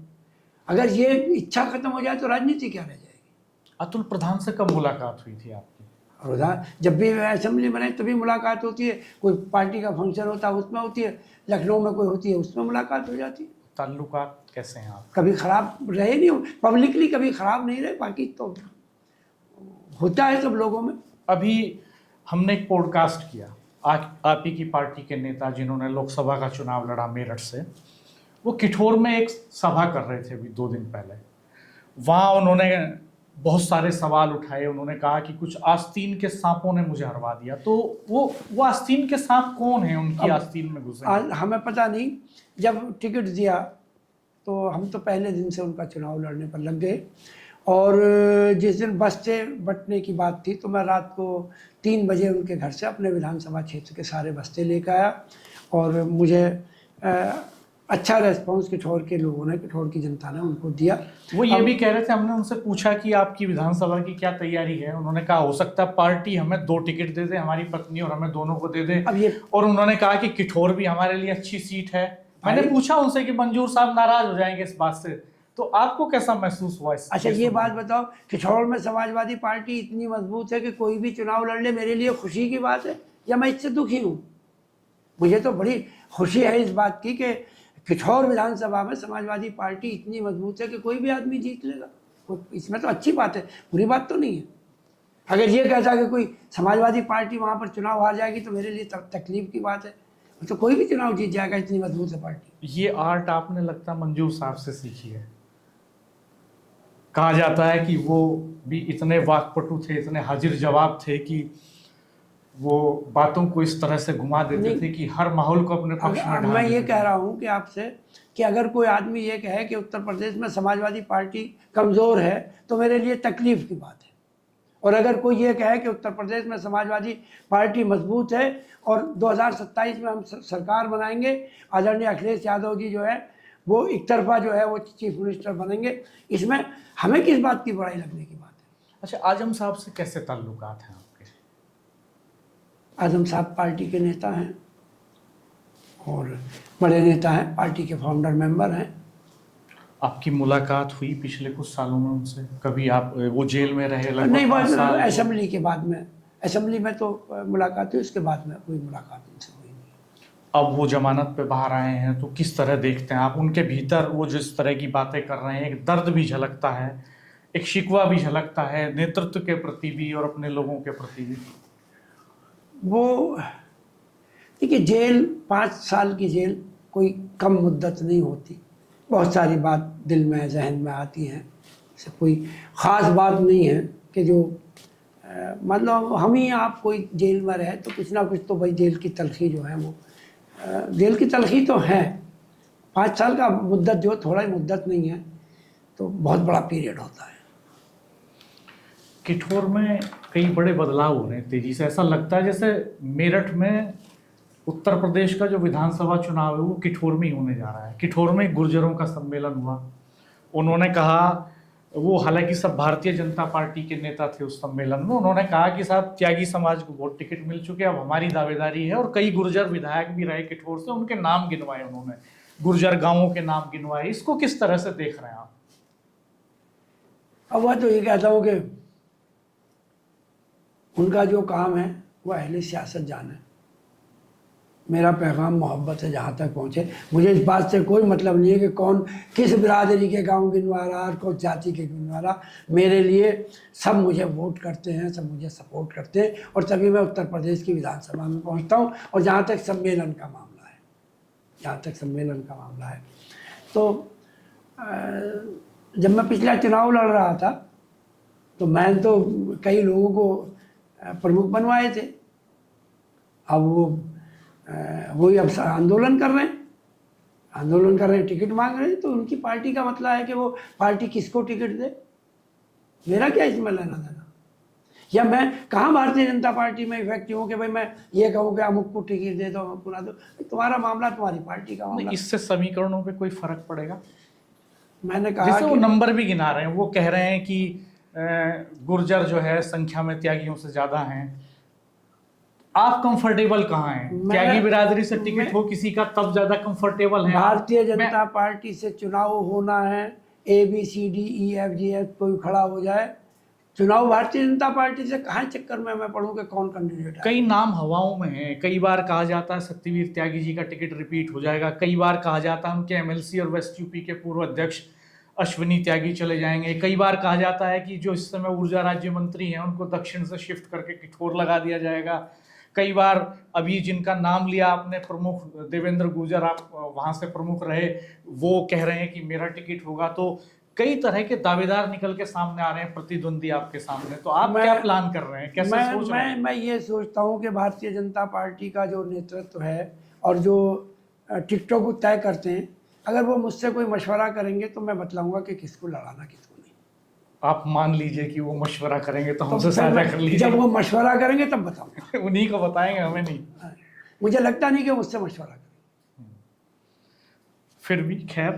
अगर ये इच्छा खत्म हो जाए तो राजनीति क्या रह जाएगी? अतुल प्रधान से कब मुलाकात हुई थी आपकी? रोजाना जब भी असेंबली बने तभी मुलाकात होती है, कोई पार्टी का फंक्शन होता है उसमें होती है, लखनऊ में कोई होती है उसमें मुलाकात हो जाती है। ताल्लुकात कैसे हैं आप? कभी खराब रहे नहीं, पब्लिकली कभी खराब नहीं रहे, बाकी तो होता है सब लोगों में। अभी हमने एक पॉडकास्ट किया, आप ही की पार्टी के नेता जिन्होंने लोकसभा का चुनाव लड़ा मेरठ से, वो किठौर में एक सभा कर रहे थे अभी 2 दिन पहले। वहाँ उन्होंने बहुत सारे सवाल उठाए। उन्होंने कहा कि कुछ आस्तीन के सांपों ने मुझे हरवा दिया। तो वो आस्तीन के सांप कौन है उनकी आस्तीन में घुसे? हमें पता नहीं। जब टिकट दिया तो हम तो पहले दिन से उनका चुनाव लड़ने पर लग गए, और जिस दिन बस्ते बंटने की बात थी तो मैं रात को 3 बजे उनके घर से अपने विधानसभा क्षेत्र के सारे बस्ते लेकर आया, और मुझे अच्छा रेस्पॉन्स किठौर के लोगों ने, किठौर की जनता ने उनको दिया। वो ये भी कह रहे थे, हमने उनसे पूछा कि आपकी विधानसभा की क्या तैयारी है। उन्होंने कहा हो सकता है पार्टी हमें 2 टिकट दे दे, हमारी पत्नी और हमें दोनों को दे दे। अब ये और उन्होंने कहा कि किठौर भी हमारे लिए अच्छी सीट है। मैंने पूछा उनसे कि मंजूर साहब नाराज हो जाएंगे इस बात से, तो आपको कैसा महसूस हुआ अच्छा ये बात बताओ, किशोर में समाजवादी पार्टी इतनी मजबूत है कि कोई भी चुनाव लड़ ले, मेरे लिए खुशी की बात है या मैं इससे दुखी हूँ? मुझे तो बड़ी खुशी है इस बात की कि किशोर विधानसभा में समाजवादी पार्टी इतनी मजबूत है कि कोई भी आदमी जीत लेगा। इसमें तो अच्छी बात है, बुरी बात तो नहीं है। अगर ये कहता कि कोई समाजवादी पार्टी वहाँ पर चुनाव हार जाएगी तो मेरे लिए तकलीफ की बात है। तो कोई भी चुनाव जीत जाएगा, इतनी मजबूत है पार्टी। ये आर्ट आपने लगता मंजूर साहब से सीखी है। कहा जाता है कि वो भी इतने वाकपटु थे, इतने हाजिर जवाब थे कि वो बातों को इस तरह से घुमा देते थे कि हर माहौल को अपने पक्ष में ढाल मैं ये देते कह थे। रहा हूँ कि आपसे कि अगर कोई आदमी ये कहे कि उत्तर प्रदेश में समाजवादी पार्टी कमज़ोर है तो मेरे लिए तकलीफ की बात है, और अगर कोई ये कहे कि उत्तर प्रदेश में समाजवादी पार्टी मजबूत है और 2027 में हम सरकार बनाएंगे, आदरणीय अखिलेश यादव जी जो है वो एक तरफा जो है वो चीफ मिनिस्टर बनेंगे, इसमें हमें किस बात की बुराई लगने की बात है? अच्छा, आजम साहब से कैसे ताल्लुकात हैं आपके? आजम साहब पार्टी के नेता हैं और बड़े नेता हैं, पार्टी के फाउंडर मेंबर हैं। आपकी मुलाकात हुई पिछले कुछ सालों में उनसे? कभी आप वो जेल में रहे लगभग नहीं, 5 साल? असेंबली के बाद में, असेंबली में तो मुलाकात हुई, उसके बाद में कोई मुलाकात उनसे हुई नहीं। अब वो जमानत पे बाहर आए हैं तो किस तरह देखते हैं आप उनके भीतर वो जिस तरह की बातें कर रहे हैं? एक दर्द भी झलकता है, एक शिकवा भी झलकता है, नेतृत्व के प्रति भी और अपने लोगों के प्रति भी। वो देखिए, जेल 5 साल की जेल कोई कम मुद्दत नहीं होती। बहुत सारी बात दिल में जहन में आती हैं, ऐसे कोई ख़ास बात नहीं है कि जो मतलब हम ही आप कोई जेल में रहे तो कुछ ना कुछ तो भाई जेल की तलखी जो है वो जेल की तलखी तो है। 5 साल का मुद्दत जो थोड़ा ही मुद्दत नहीं है, तो बहुत बड़ा पीरियड होता है। किठौर में कई बड़े बदलाव हो रहे हैं तेजी से। ऐसा लगता है जैसे मेरठ में उत्तर प्रदेश का जो विधानसभा चुनाव है वो किठौर में ही होने जा रहा है। किठौर में गुर्जरों का सम्मेलन हुआ, उन्होंने कहा, वो हालांकि सब भारतीय जनता पार्टी के नेता थे उस सम्मेलन में, उन्होंने कहा कि साहब त्यागी समाज को वोट टिकट मिल चुके, अब हमारी दावेदारी है। और कई गुर्जर विधायक भी रहे किठौर से, उनके नाम गिनवाए उन्होंने, गुर्जर गांवों के नाम गिनवाए। इसको किस तरह से देख रहे हैं आप? अब वह तो ये कहता हूँ कि उनका जो काम है वह अहले सियासत जाने। मेरा पैगाम मोहब्बत है जहाँ तक पहुँचे। मुझे इस बात से कोई मतलब नहीं है कि कौन किस बिरादरी के गांव गिनवा रहा और कौन जाति के गिनवा रहा। मेरे लिए सब मुझे वोट करते हैं, सब मुझे सपोर्ट करते हैं, और तभी मैं उत्तर प्रदेश की विधानसभा में पहुँचता हूँ। और जहाँ तक सम्मेलन का मामला है, तो जब मैं पिछला चुनाव लड़ रहा था तो मैंने तो कई लोगों को प्रमुख बनवाए थे। अब वही अब आंदोलन कर रहे हैं, टिकट मांग रहे हैं। तो उनकी पार्टी का मतलब है कि वो पार्टी किसको टिकट दे, मेरा क्या इसमें लेना देना? या मैं कहाँ भारतीय जनता पार्टी में इफेक्टिव हूँ कि भाई मैं ये कहूँ कि अमुक को टिकट दे दो, अमुक को ना दो। तुम्हारा मामला तुम्हारी पार्टी का मामला। इससे समीकरणों पे कोई फर्क पड़ेगा? मैंने कहा जैसे वो कि नंबर भी गिना रहे हैं, वो कह रहे हैं कि गुर्जर जो है संख्या में त्यागियों से ज्यादा हैं। आप कंफर्टेबल कहाँ हैं? त्यागी बिरादरी से टिकट हो किसी का तब ज्यादा कंफर्टेबल है? भारतीय जनता पार्टी से चुनाव होना है, ABCDEFGH कोई खड़ा हो जाए, चुनाव भारतीय जनता पार्टी से कहाँ चक्कर में मैं पढ़ूं कि कौन कैंडिडेट है। कई नाम हवाओं में हैं। कई बार कहा जाता है सत्यवीर त्यागी जी का टिकट रिपीट हो जाएगा, कई बार कहा जाता है उनके MLC और वेस्ट यूपी के पूर्व अध्यक्ष अश्विनी त्यागी चले जाएंगे, कई बार कहा जाता है कि जो इस समय ऊर्जा राज्य मंत्री हैं उनको दक्षिण से शिफ्ट करके किठौर लगा दिया जाएगा, कई बार अभी जिनका नाम लिया आपने प्रमुख देवेंद्र गुर्जर, आप वहाँ से प्रमुख रहे, वो कह रहे हैं कि मेरा टिकट होगा। तो कई तरह के दावेदार निकल के सामने आ रहे हैं, प्रतिद्वंदी आपके सामने। तो आप क्या प्लान कर रहे हैं, कैसे सोच रहे हैं? मैं ये सोचता हूँ कि भारतीय जनता पार्टी का जो नेतृत्व है और जो टिकटों को तय करते हैं, अगर वो मुझसे कोई मशवरा करेंगे तो मैं बतलाऊंगा कि किसको लड़ाना किसको नहीं। आप मान लीजिए कि वो मशवरा करेंगे तो हमसे साझा कर लीजिए। जब वो मशवरा करेंगे तब बताऊंगा। उन्हीं को बताएंगे, हमें नहीं। मुझे लगता नहीं कि मुझसे मशवरा करें। फिर भी खैर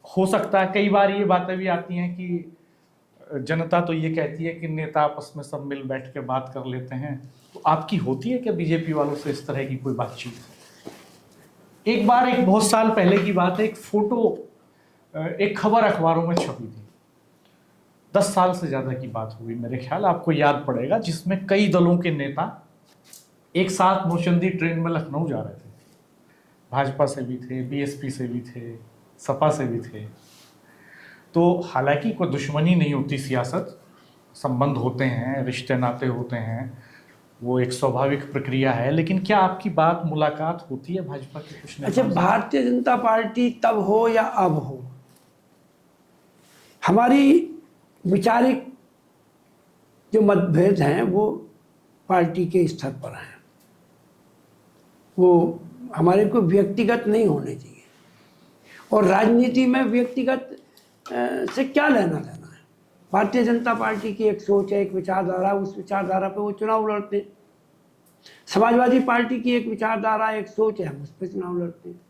हो सकता है। कई बार ये बातें भी आती हैं कि जनता तो ये कहती है कि नेता आपस में सब मिल बैठ के बात कर लेते हैं। तो आपकी होती है क्या बीजेपी वालों से इस तरह की कोई बातचीत? एक बार, एक बहुत साल पहले की बात है, एक फोटो एक खबर अखबारों में छपी थी, 10 साल से ज़्यादा की बात हुई मेरे ख्याल, आपको याद पड़ेगा, जिसमें कई दलों के नेता एक साथ नौचंदी ट्रेन में लखनऊ जा रहे थे। भाजपा से भी थे, बीएसपी से भी थे, सपा से भी थे। तो हालांकि कोई दुश्मनी नहीं होती, सियासत, संबंध होते हैं, रिश्ते नाते होते हैं, वो एक स्वाभाविक प्रक्रिया है। लेकिन क्या आपकी बात, मुलाकात होती है भाजपा के कुछ नेताओं अच्छा, से? भारतीय जनता पार्टी तब हो या अब हो, हमारी वैचारिक जो मतभेद हैं वो पार्टी के स्तर पर हैं, वो हमारे को व्यक्तिगत नहीं होने चाहिए। और राजनीति में व्यक्तिगत से क्या लेना देना है। भारतीय जनता पार्टी की एक सोच है, एक विचारधारा, उस विचारधारा पे वो चुनाव लड़ते हैं। समाजवादी पार्टी की एक विचारधारा, एक सोच है, हम उस पर चुनाव लड़ते हैं।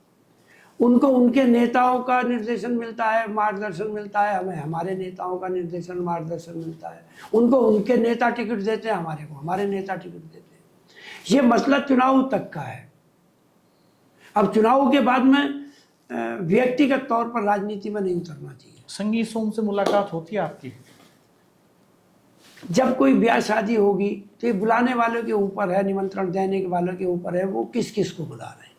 उनको उनके नेताओं का निर्देशन मिलता है, मार्गदर्शन मिलता है, हमें हमारे नेताओं का निर्देशन मार्गदर्शन मिलता है। उनको उनके नेता टिकट देते हैं, हमारे को हमारे नेता टिकट देते हैं। ये मसला चुनाव तक का है। अब चुनाव के बाद में व्यक्तिगत तौर पर राजनीति में नहीं उतरना चाहिए। संगी सोम से मुलाकात होती है आपकी? जब कोई ब्याह शादी होगी तो ये बुलाने वालों के ऊपर है, निमंत्रण देने के वालों के ऊपर है, वो किस किस को बुला रहे हैं।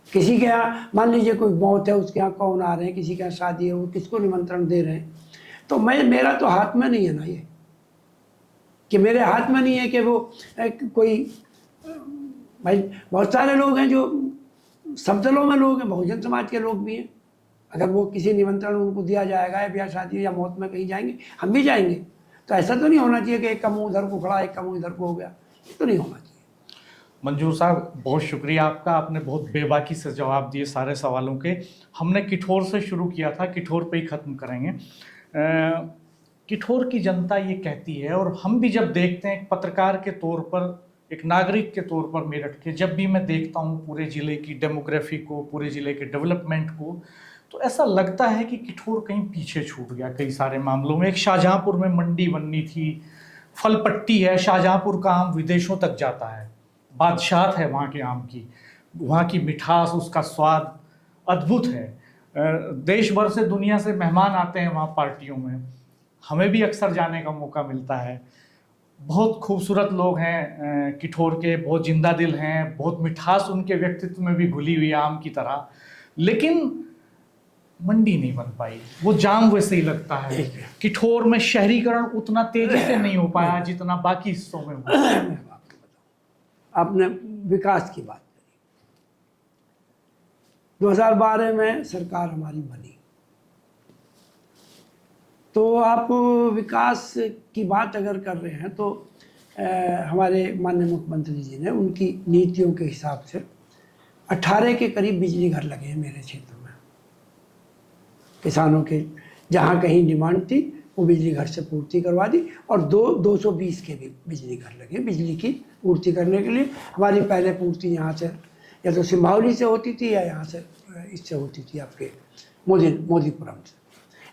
किसी के यहाँ मान लीजिए कोई मौत है, उसके यहाँ कौन आ रहे हैं, किसी के यहाँ शादी है, वो किसको निमंत्रण दे रहे हैं। तो मेरा तो हाथ में नहीं है ना ये, कि मेरे हाथ में नहीं है कि वो कोई, भाई बहुत सारे लोग हैं जो सब दलों में लोग हैं, बहुजन समाज के लोग भी हैं। अगर वो किसी निमंत्रण उनको दिया जाएगा या ब्याह शादी या मौत में कहीं जाएंगे, हम भी जाएंगे। तो ऐसा तो नहीं होना चाहिए कि एक का मुँह उधर को खड़ा, एक का मुँह इधर को हो गया, ये तो नहीं होना चाहिए। मंजूर साहब, बहुत शुक्रिया आपका, आपने बहुत बेबाकी से जवाब दिए सारे सवालों के। हमने किठौर से शुरू किया था, किठौर पे ही ख़त्म करेंगे। किठौर की जनता ये कहती है, और हम भी जब देखते हैं एक पत्रकार के तौर पर, एक नागरिक के तौर पर मेरठ के, जब भी मैं देखता हूँ पूरे ज़िले की डेमोग्राफी को, पूरे ज़िले के डेवलपमेंट को, तो ऐसा लगता है कि किठौर कहीं पीछे छूट गया कई सारे मामलों में। एक शाहजहाँपुर में मंडी बननी थी, फल पट्टी है, शाहजहाँपुर का आम विदेशों तक जाता है, बादशाहत है वहाँ के आम की, वहाँ की मिठास, उसका स्वाद अद्भुत है। देश भर से, दुनिया से मेहमान आते हैं वहाँ पार्टियों में, हमें भी अक्सर जाने का मौका मिलता है। बहुत खूबसूरत लोग हैं किठौर के, बहुत जिंदा दिल हैं, बहुत मिठास उनके व्यक्तित्व में भी घुली हुई आम की तरह। लेकिन मंडी नहीं बन पाई, वो जाम वैसे ही लगता है। किठौर में शहरीकरण उतना तेजी से नहीं हो पाया जितना बाकी हिस्सों में हुआ। आपने विकास की बात करी, 2012 में सरकार हमारी बनी, तो आप विकास की बात अगर कर रहे हैं तो हमारे माननीय मुख्यमंत्री जी ने उनकी नीतियों के हिसाब से 18 के करीब बिजली घर लगे हैं मेरे क्षेत्र में। किसानों के जहाँ कहीं डिमांड थी वो बिजली घर से पूर्ति करवा दी, और 220 के भी बिजली घर लगे बिजली की पूर्ति करने के लिए। हमारी पहले पूर्ति यहाँ से या तो सिंभावली से होती थी या यहाँ से इससे होती थी, आपके मोदीपुरम से।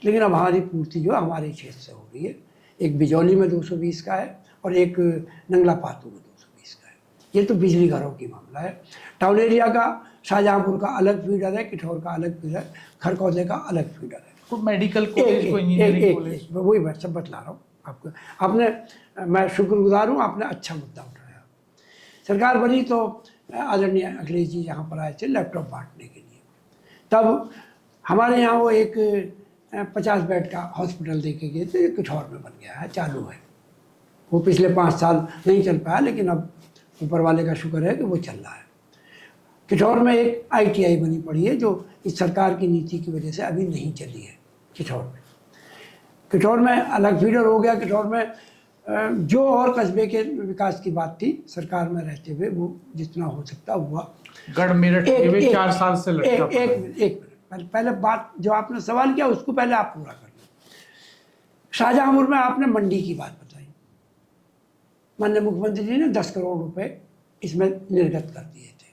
लेकिन अब हमारी पूर्ति जो हमारे क्षेत्र से हो रही है। एक बिजौली में 220 का है और एक नंगला पातू में 220 का है। ये तो बिजली घरों की मामला है। टाउन एरिया का शाहजहाँपुर का अलग फीडर है, किठौर का अलग फीडर, खरकौदे का अलग फीडर है। कोई मेडिकल कॉलेज, कोई इंजीनियरिंग कॉलेज, वही मैं सब बतला रहा हूँ आपको। आपने, मैं शुक्रगुजार हूँ, आपने अच्छा मुद्दा उठाया। सरकार बनी तो आदरणीय अखिलेश जी यहाँ पर आए थे लैपटॉप बांटने के लिए। तब हमारे यहाँ वो एक 50 बेड का हॉस्पिटल दे के गए थे, किठौर में बन गया है, चालू है। वो पिछले 5 साल नहीं चल पाया, लेकिन अब ऊपर वाले का शुक्र है कि वो चल रहा है। किठौर में एक ITI बनी पड़ी है, जो इस सरकार की नीति की वजह से अभी नहीं चली है। किठौर में अलग फीडर हो गया। किठौर में जो और कस्बे के विकास की बात थी, सरकार में रहते हुए वो जितना हो सकता हुआ। गढ़ मेरठ 4 साल से लटका पड़ा है। एक पहले बात जो आपने सवाल किया उसको पहले आप पूरा कर लो। शाहजहाँपुर में आपने मंडी की बात बताई, माननीय मुख्यमंत्री जी ने 10 करोड़ रुपए इसमें निर्गत कर दिए थे।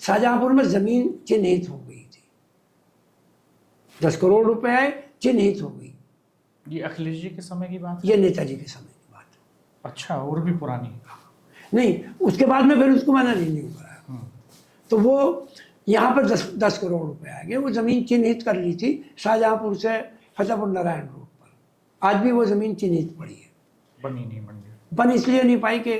शाहजहाँपुर में जमीन चिन्हित हो गई थी, 10 करोड़ रुपए है, चिन्हित हो गई। ये अखिलेश जी के समय की बात है? ये नेताजी के समय की बात है। अच्छा, और भी पुरानी? नहीं, उसके बाद में फिर उसको मैंने रिन्यू कराया। तो वो यहाँ पर 10 करोड़ रुपए आएंगे। वो ज़मीन चिन्हित कर ली थी शाहजहाँपुर से फतेहपुर नारायण रोड पर, आज भी वो ज़मीन चिन्हित पड़ी है। बनी नहीं मंडी, बन इसलिए नहीं पाई कि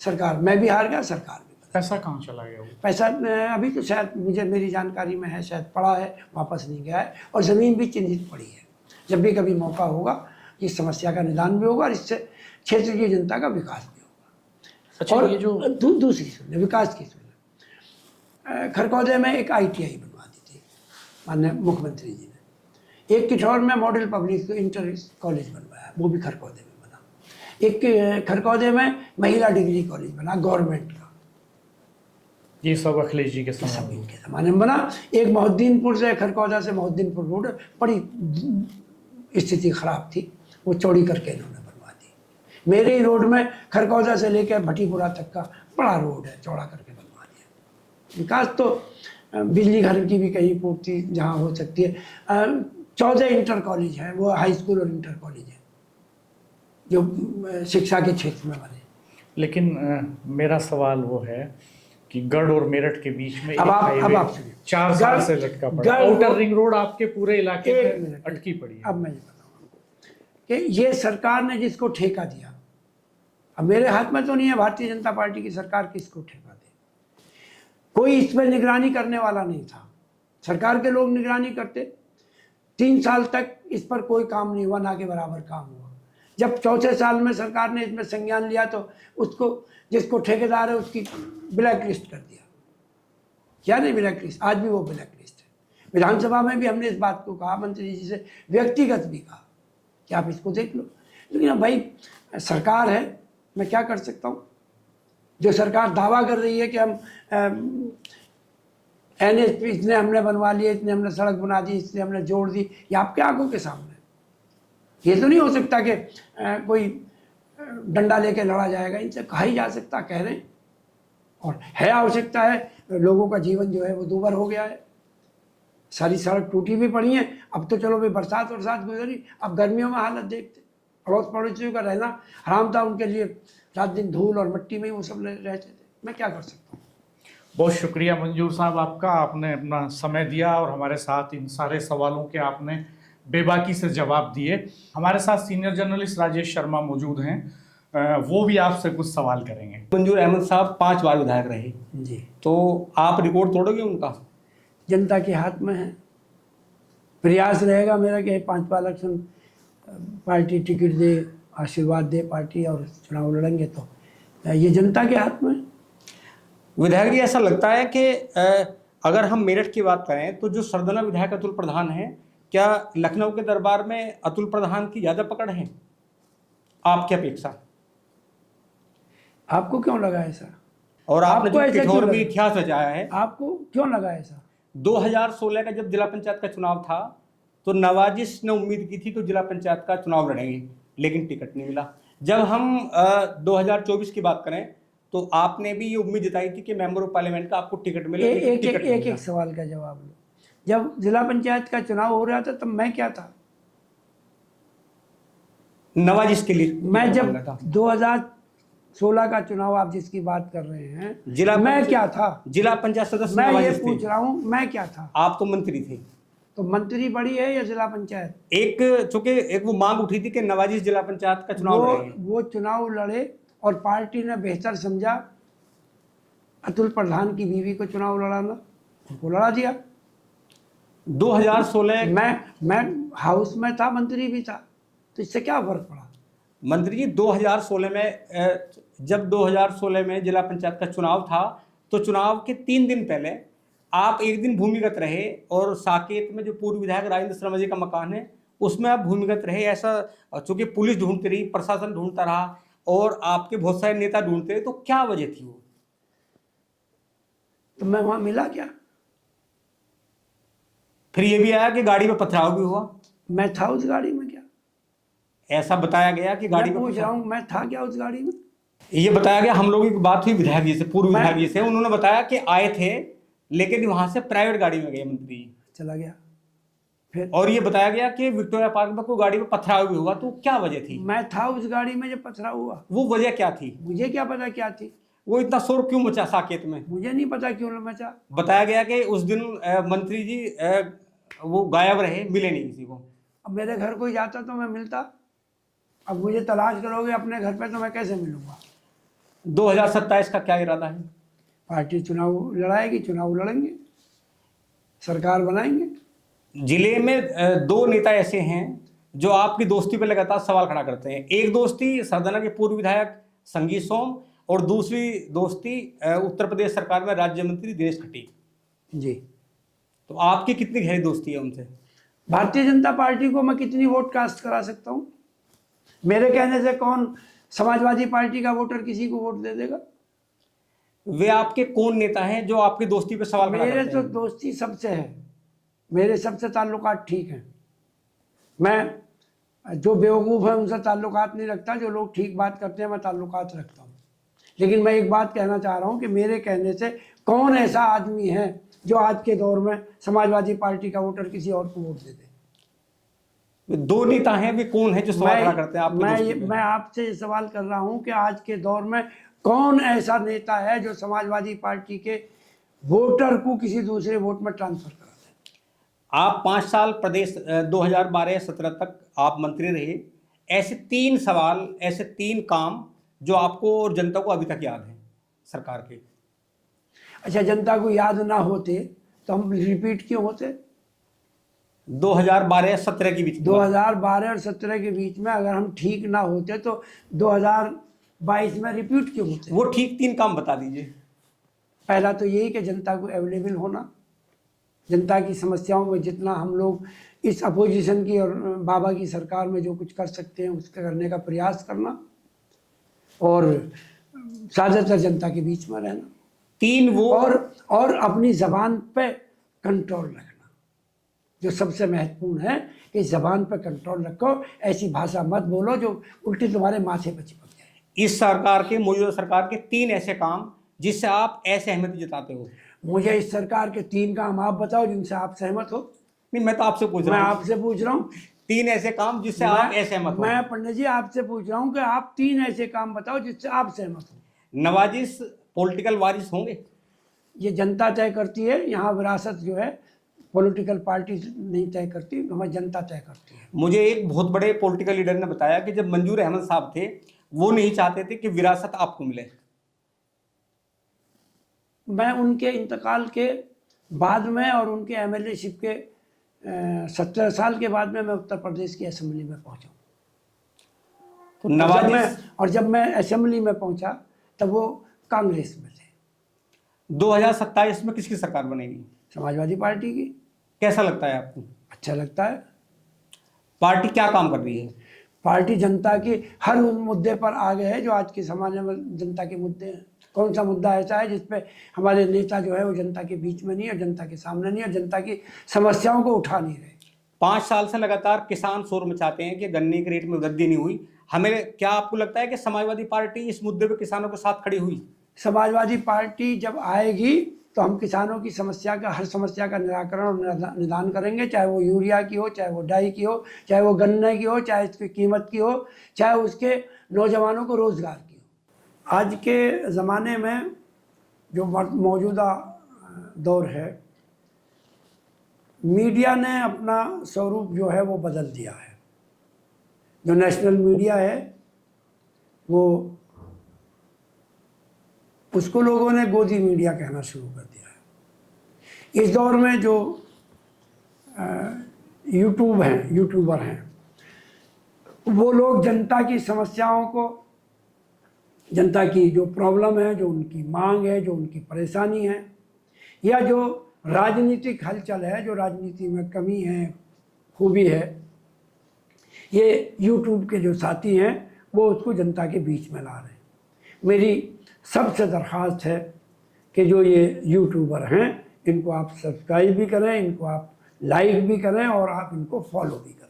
सरकार, मैं भी हार गया, सरकार भी। पैसा कहाँ चला गया वो? पैसा अभी तो शायद मुझे, मेरी जानकारी में है, शायद पड़ा है, वापस नहीं गया है, और ज़मीन भी चिन्हित पड़ी है। जब भी कभी मौका होगा इस समस्या का निदान भी होगा और इससे क्षेत्र की जनता का विकास भी होगा। अच्छा, और ये जो दूसरी सुन, विकास की सुन, खरकौदे में एक ITI बनवा दी थी माननीय मुख्यमंत्री जी ने। एक किठौर में मॉडल पब्लिक इंटर कॉलेज बनवाया, वो भी खरकौदे में बना। एक खरकौदे में महिला डिग्री कॉलेज बना गवर्नमेंट का, ये सब अखिलेश जी के सब समय में। इनके ज़माने में बना। एक मोहद्दीनपुर से, खरकौदा से मोहद्दीनपुर रोड बड़ी स्थिति खराब थी, वो चौड़ी करके इन्होंने बनवा दी। मेरे ही रोड में खरकौदा से लेकर भटीपुरा तक का बड़ा रोड है, चौड़ा करके बनवा दिया। विकास तो बिजली घर की भी कहीं पूर्ति जहाँ हो सकती है। 14 इंटर कॉलेज है, वो हाई स्कूल और इंटर कॉलेज है जो शिक्षा के क्षेत्र में बने। लेकिन मेरा सवाल वो है कि गढ़ और मेरठ के बीच में अब एक आप हाईवे सुनिए। 4 साल गढ़- से लटका पड़ा, गढ़- आउटर रिंग रोड आपके पूरे इलाके एक में मिनट, अटकी पड़ी है। अब मैं ये बताऊँ कि ये सरकार ने जिसको ठेका दिया, अब मेरे हाथ में तो नहीं है भारतीय जनता पार्टी की सरकार किसको ठेका दे, कोई इस पर निगरानी करने वाला नहीं था। सरकार के लोग निगरानी करते, 3 साल तक इस पर कोई काम नहीं हुआ, ना के बराबर काम हुआ। जब चौथे साल में सरकार ने इसमें संज्ञान लिया तो उसको, जिसको ठेकेदार है उसकी ब्लैक लिस्ट कर दिया। क्या नहीं ब्लैक लिस्ट, आज भी वो ब्लैक लिस्ट है। विधानसभा में भी हमने इस बात को कहा, मंत्री जी से व्यक्तिगत भी कहा कि आप इसको देख लो। लेकिन अब भाई सरकार है, मैं क्या कर सकता हूँ। जो सरकार दावा कर रही है कि हम NHP इतने हमने बनवा लिए, इतने हमने सड़क बना दी, इतने हमने जोड़ दी, ये आपके आंखों के सामने। ये तो नहीं हो सकता कि कोई डंडा लेके लड़ा जाएगा, इनसे कहा ही जा सकता, कह रहे हैं। और है आवश्यकता है, लोगों का जीवन जो है वो दूभर हो गया है, सारी सड़क टूटी भी पड़ी है। अब तो चलो भाई बरसात गुजरी, अब गर्मियों में हालत देखते, अड़ोस पड़ोसियों का रहना हराम था उनके लिए, रात दिन धूल और मिट्टी में ही वो सब रहते थे। मैं क्या कर सकता हूँ। बहुत शुक्रिया मंजूर साहब आपका, आपने अपना समय दिया और हमारे साथ इन सारे सवालों के आपने बेबाकी से जवाब दिए। हमारे साथ सीनियर जर्नलिस्ट राजेश शर्मा मौजूद हैं, वो भी आपसे कुछ सवाल करेंगे। मंजूर अहमद साहब 5 बार विधायक रहे जी, तो आप रिकॉर्ड तोड़ोगे उनका? जनता के हाथ में है, प्रयास रहेगा मेरा कि 5वां इलेक्शन पार्टी टिकट दे, आशीर्वाद दे पार्टी, और चुनाव लड़ेंगे तो ये जनता के हाथ में। विधायक जी, ऐसा लगता है कि अगर हम मेरठ की बात करें तो जो सरदना विधायक अतुल प्रधान हैं, क्या लखनऊ के दरबार में अतुल प्रधान की ज़्यादा पकड़ है आपकी अपेक्षा? आपको क्यों लगा ऐसा? और आपने आपको जो ऐसा क्यों किठौर में लगा? इतिहास रचाया है, आपको क्यों लगा ऐसा? 2016 का जब जिला पंचायत का चुनाव था तो नवाजिश ने उम्मीद की थी कि जिला पंचायत का चुनाव लड़ेंगे, लेकिन टिकट नहीं मिला। जब हम 2024 की बात करें तो आपने भी ये उम्मीद जताई थी कि मेंबर ऑफ पार्लियामेंट का आपको टिकट मिले, लेकिन टिकट नहीं मिला। एक सवाल का जवाब लो। जब जिला पंचायत का चुनाव हो रहा था तब मैं क्या था? नवाजिश के लिए मैं जब था। 2016 का चुनाव आप जिसकी बात कर रहे हैं, जिला मैं पंचायत- क्या था? जिला पंचायत सदस्य मैं ये नवाजिश पूछ थे। रहा हूँ, मैं क्या था? आप तो मंत्री थे। तो मंत्री बड़ी है या जिला पंचायत? चूंकि एक वो मांग उठी थी कि नवाजिश जिला पंचायत का चुनाव लड़ेंगे। वो चुनाव लड़े और पार्टी ने बेहतर समझा अतुल प्रधान की बीवी को चुनाव लड़ाना, उनको लड़ा दिया। 2016 मैं हाउस में था, मंत्री भी था, तो इससे क्या फर्क पड़ा? मंत्री जी 2016 में जब 2016 में जिला पंचायत का चुनाव था तो चुनाव के 3 दिन पहले आप एक दिन भूमिगत रहे और साकेत में जो पूर्व विधायक राजेंद्र शर्मा जी का मकान है उसमें आप भूमिगत रहे। ऐसा चूंकि पुलिस ढूंढती रही, प्रशासन ढूंढता रहा और आपके बहुत सारे नेता ढूंढते रहे, तो क्या वजह थी वो? तो मैं वहां मिला क्या? फिर ये भी आया कि गाड़ी में पथराव भी हुआ, मैं था उस गाड़ी में क्या? ऐसा बताया गया कि गाड़ी मैं में पूछ रहा हूँ, मैं था क्या उस गाड़ी में? ये बताया गया, हम लोगों की बात हुई विधायक जी से, पूर्व मैं- विधायक जी से, उन्होंने बताया कि आए थे लेकिन वहां से प्राइवेट गाड़ी में गए मंत्री जी। चला गया। फिर और ये बताया गया कि विक्टोरिया पार्क में कोई गाड़ी में पथराव भी हुआ, तो क्या वजह थी? मैं था उस गाड़ी में जब पथराव हुआ। वो वजह क्या थी? मुझे क्या पता क्या थी? वो इतना शोर क्यों मचा साकेत में? मुझे नहीं पता क्यों मचा। बताया गया कि उस दिन मंत्री जी वो गायब रहे, मिले नहीं किसी को। अब मेरे घर कोई जाता तो मैं मिलता। अब मुझे तलाश करोगे अपने घर पे तो मैं कैसे मिलूंगा। 2027 का क्या इरादा है? पार्टी चुनाव लड़ाएगी, चुनाव लड़ेंगे, सरकार बनाएंगे। जिले में दो नेता ऐसे हैं जो आपकी दोस्ती पर लगातार सवाल खड़ा करते हैं। एक दोस्ती सरदाना के पूर्व विधायक संगीत सोम और दूसरी दोस्ती उत्तर प्रदेश सरकार में राज्य मंत्री दिनेश खटीक जी। तो आपकी कितनी गहरी दोस्ती है उनसे? भारतीय जनता पार्टी को मैं कितनी वोट कास्ट करा सकता हूँ? मेरे कहने से कौन समाजवादी पार्टी का वोटर किसी को वोट दे देगा? वे आपके कौन नेता हैं जो आपकी दोस्ती पर सवाल खड़ा मेरे करते तो हैं? दोस्ती सबसे है, मेरे सबसे ताल्लुकात ठीक हैं। मैं जो बेवकूफ़ है उनसे ताल्लुकात नहीं रखता, जो लोग ठीक बात करते हैं मैं ताल्लुकात रखता हूँ। लेकिन मैं एक बात कहना चाह रहा हूँ कि मेरे कहने से कौन ऐसा आदमी है जो आज के दौर में समाजवादी पार्टी का वोटर किसी और को वोट दे दे? दो नेता हैं, वे कौन है जो सवाल खड़ा करते हैं आपकी दोस्ती पे? मैं आपसे ये सवाल कर रहा हूँ कि आज के दौर में कौन ऐसा नेता है जो समाजवादी पार्टी के वोटर को किसी दूसरे वोट में ट्रांसफर करा दे? आप 5 साल प्रदेश 2012-17 तक आप मंत्री रहे। ऐसे 3 सवाल, ऐसे 3 काम जो आपको और जनता को अभी तक याद है सरकार के। अच्छा, जनता को याद ना होते तो हम रिपीट क्यों होते? 2012-17 के बीच 2012 और 17 के बीच में अगर हम ठीक ना होते तो 2022 में रिपीट क्यों होते? वो ठीक 3 काम बता दीजिए। पहला तो यही कि जनता को अवेलेबल होना, जनता की समस्याओं में जितना हम लोग इस अपोजिशन की और बाबा की सरकार में जो कुछ कर सकते हैं उसका करने का प्रयास करना, और ज़्यादातर जनता के बीच में रहना। 3 वो और अपनी ज़बान पे कंट्रोल रखना, जो सबसे महत्वपूर्ण है कि ज़बान पे कंट्रोल रखो, ऐसी भाषा मत बोलो जो उल्टी तुम्हारे माथे पर चिपक जाए। इस सरकार के, मौजूदा सरकार के 3 ऐसे काम जिससे आप असहमति जताते हो। मुझे इस सरकार के 3 काम आप बताओ जिनसे आप सहमत हो। नहीं, मैं तो आपसे पूछ रहा मैं हूँ। आपसे पूछ रहा हूँ 3 ऐसे काम जिससे आप असहमत हो। मैं पंडित जी आपसे पूछ रहा हूँ कि आप 3 ऐसे काम बताओ जिससे आप सहमत हो। नवाजिश पॉलिटिकल वारिस होंगे? ये जनता तय करती है। यहाँ विरासत जो है पॉलिटिकल पार्टी नहीं तय करती, हमारी जनता तय करती है। मुझे एक बहुत बड़े पॉलिटिकल लीडर ने बताया कि जब मंजूर अहमद साहब थे वो नहीं चाहते थे कि विरासत आपको मिले। मैं उनके इंतकाल के बाद में और उनके एमएलएशिप के 17 साल के बाद में मैं उत्तर प्रदेश की असेंबली में पहुंचा। तो नवाजिश जब मैं असेंबली में पहुंचा तब वो कांग्रेस में थे। 2027 में किसकी सरकार बनेगी? समाजवादी पार्टी की। कैसा लगता है आपको? अच्छा लगता है। पार्टी क्या काम कर रही है? पार्टी जनता के हर उस मुद्दे पर आ गए है जो आज के समाज में जनता के मुद्दे हैं। कौन सा मुद्दा ऐसा है जिसपे हमारे नेता जो है वो जनता के बीच में नहीं है, जनता के सामने नहीं है, जनता की समस्याओं को उठा नहीं रहे? 5 साल से लगातार किसान शोर मचाते हैं कि गन्ने के रेट में वृद्धि नहीं हुई। क्या आपको लगता है कि समाजवादी पार्टी इस मुद्दे पर किसानों के साथ खड़ी हुई? समाजवादी पार्टी जब आएगी तो हम किसानों की समस्या का, हर समस्या का निराकरण और निदान करेंगे, चाहे वो यूरिया की हो, चाहे वो डाई की हो, चाहे वो गन्ने की हो, चाहे इसकी कीमत की हो, चाहे उसके नौजवानों को रोज़गार की हो। आज के ज़माने में जो मौजूदा दौर है, मीडिया ने अपना स्वरूप जो है वो बदल दिया है। जो नेशनल मीडिया है वो उसको लोगों ने गोदी मीडिया कहना शुरू कर दिया है। इस दौर में जो यूट्यूबर हैं वो लोग जनता की समस्याओं को, जनता की जो प्रॉब्लम है, जो उनकी मांग है, जो उनकी परेशानी है, या जो राजनीतिक हलचल है, जो राजनीति में कमी है, खूबी है, ये यूट्यूब के जो साथी हैं वो उसको जनता के बीच में ला रहे हैं। मेरी सबसे दरख्वास्त है कि जो ये यूट्यूबर हैं इनको आप सब्सक्राइब भी करें, इनको आप लाइक भी करें और आप इनको फॉलो भी करें।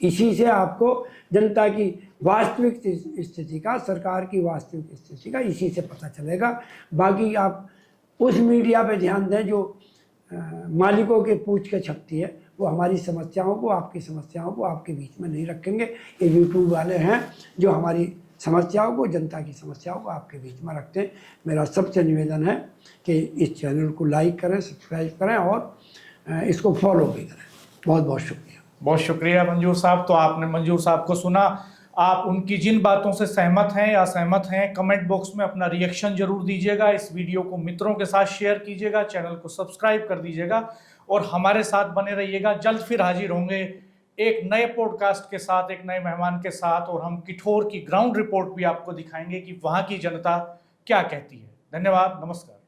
इसी से आपको जनता की वास्तविक स्थिति का, सरकार की वास्तविक स्थिति का इसी से पता चलेगा। बाकी आप उस मीडिया पे ध्यान दें जो मालिकों के पूछ के छपती है, वो हमारी समस्याओं को, आपकी समस्याओं को आपके बीच में नहीं रखेंगे। ये यूट्यूब वाले हैं जो हमारी समस्याओं को, जनता की समस्याओं को आपके बीच में रखते हैं। मेरा सबसे निवेदन है कि इस चैनल को लाइक करें, सब्सक्राइब करें और इसको फॉलो भी करें। बहुत बहुत शुक्रिया। बहुत शुक्रिया मंजूर साहब। तो आपने मंजूर साहब को सुना। आप उनकी जिन बातों से सहमत हैं या असहमत हैं, कमेंट बॉक्स में अपना रिएक्शन जरूर दीजिएगा। इस वीडियो को मित्रों के साथ शेयर कीजिएगा, चैनल को सब्सक्राइब कर दीजिएगा और हमारे साथ बने रहिएगा। जल्द फिर हाजिर होंगे एक नए पॉडकास्ट के साथ, एक नए मेहमान के साथ, और हम किठौर की ग्राउंड रिपोर्ट भी आपको दिखाएंगे कि वहाँ की जनता क्या कहती है। धन्यवाद, नमस्कार।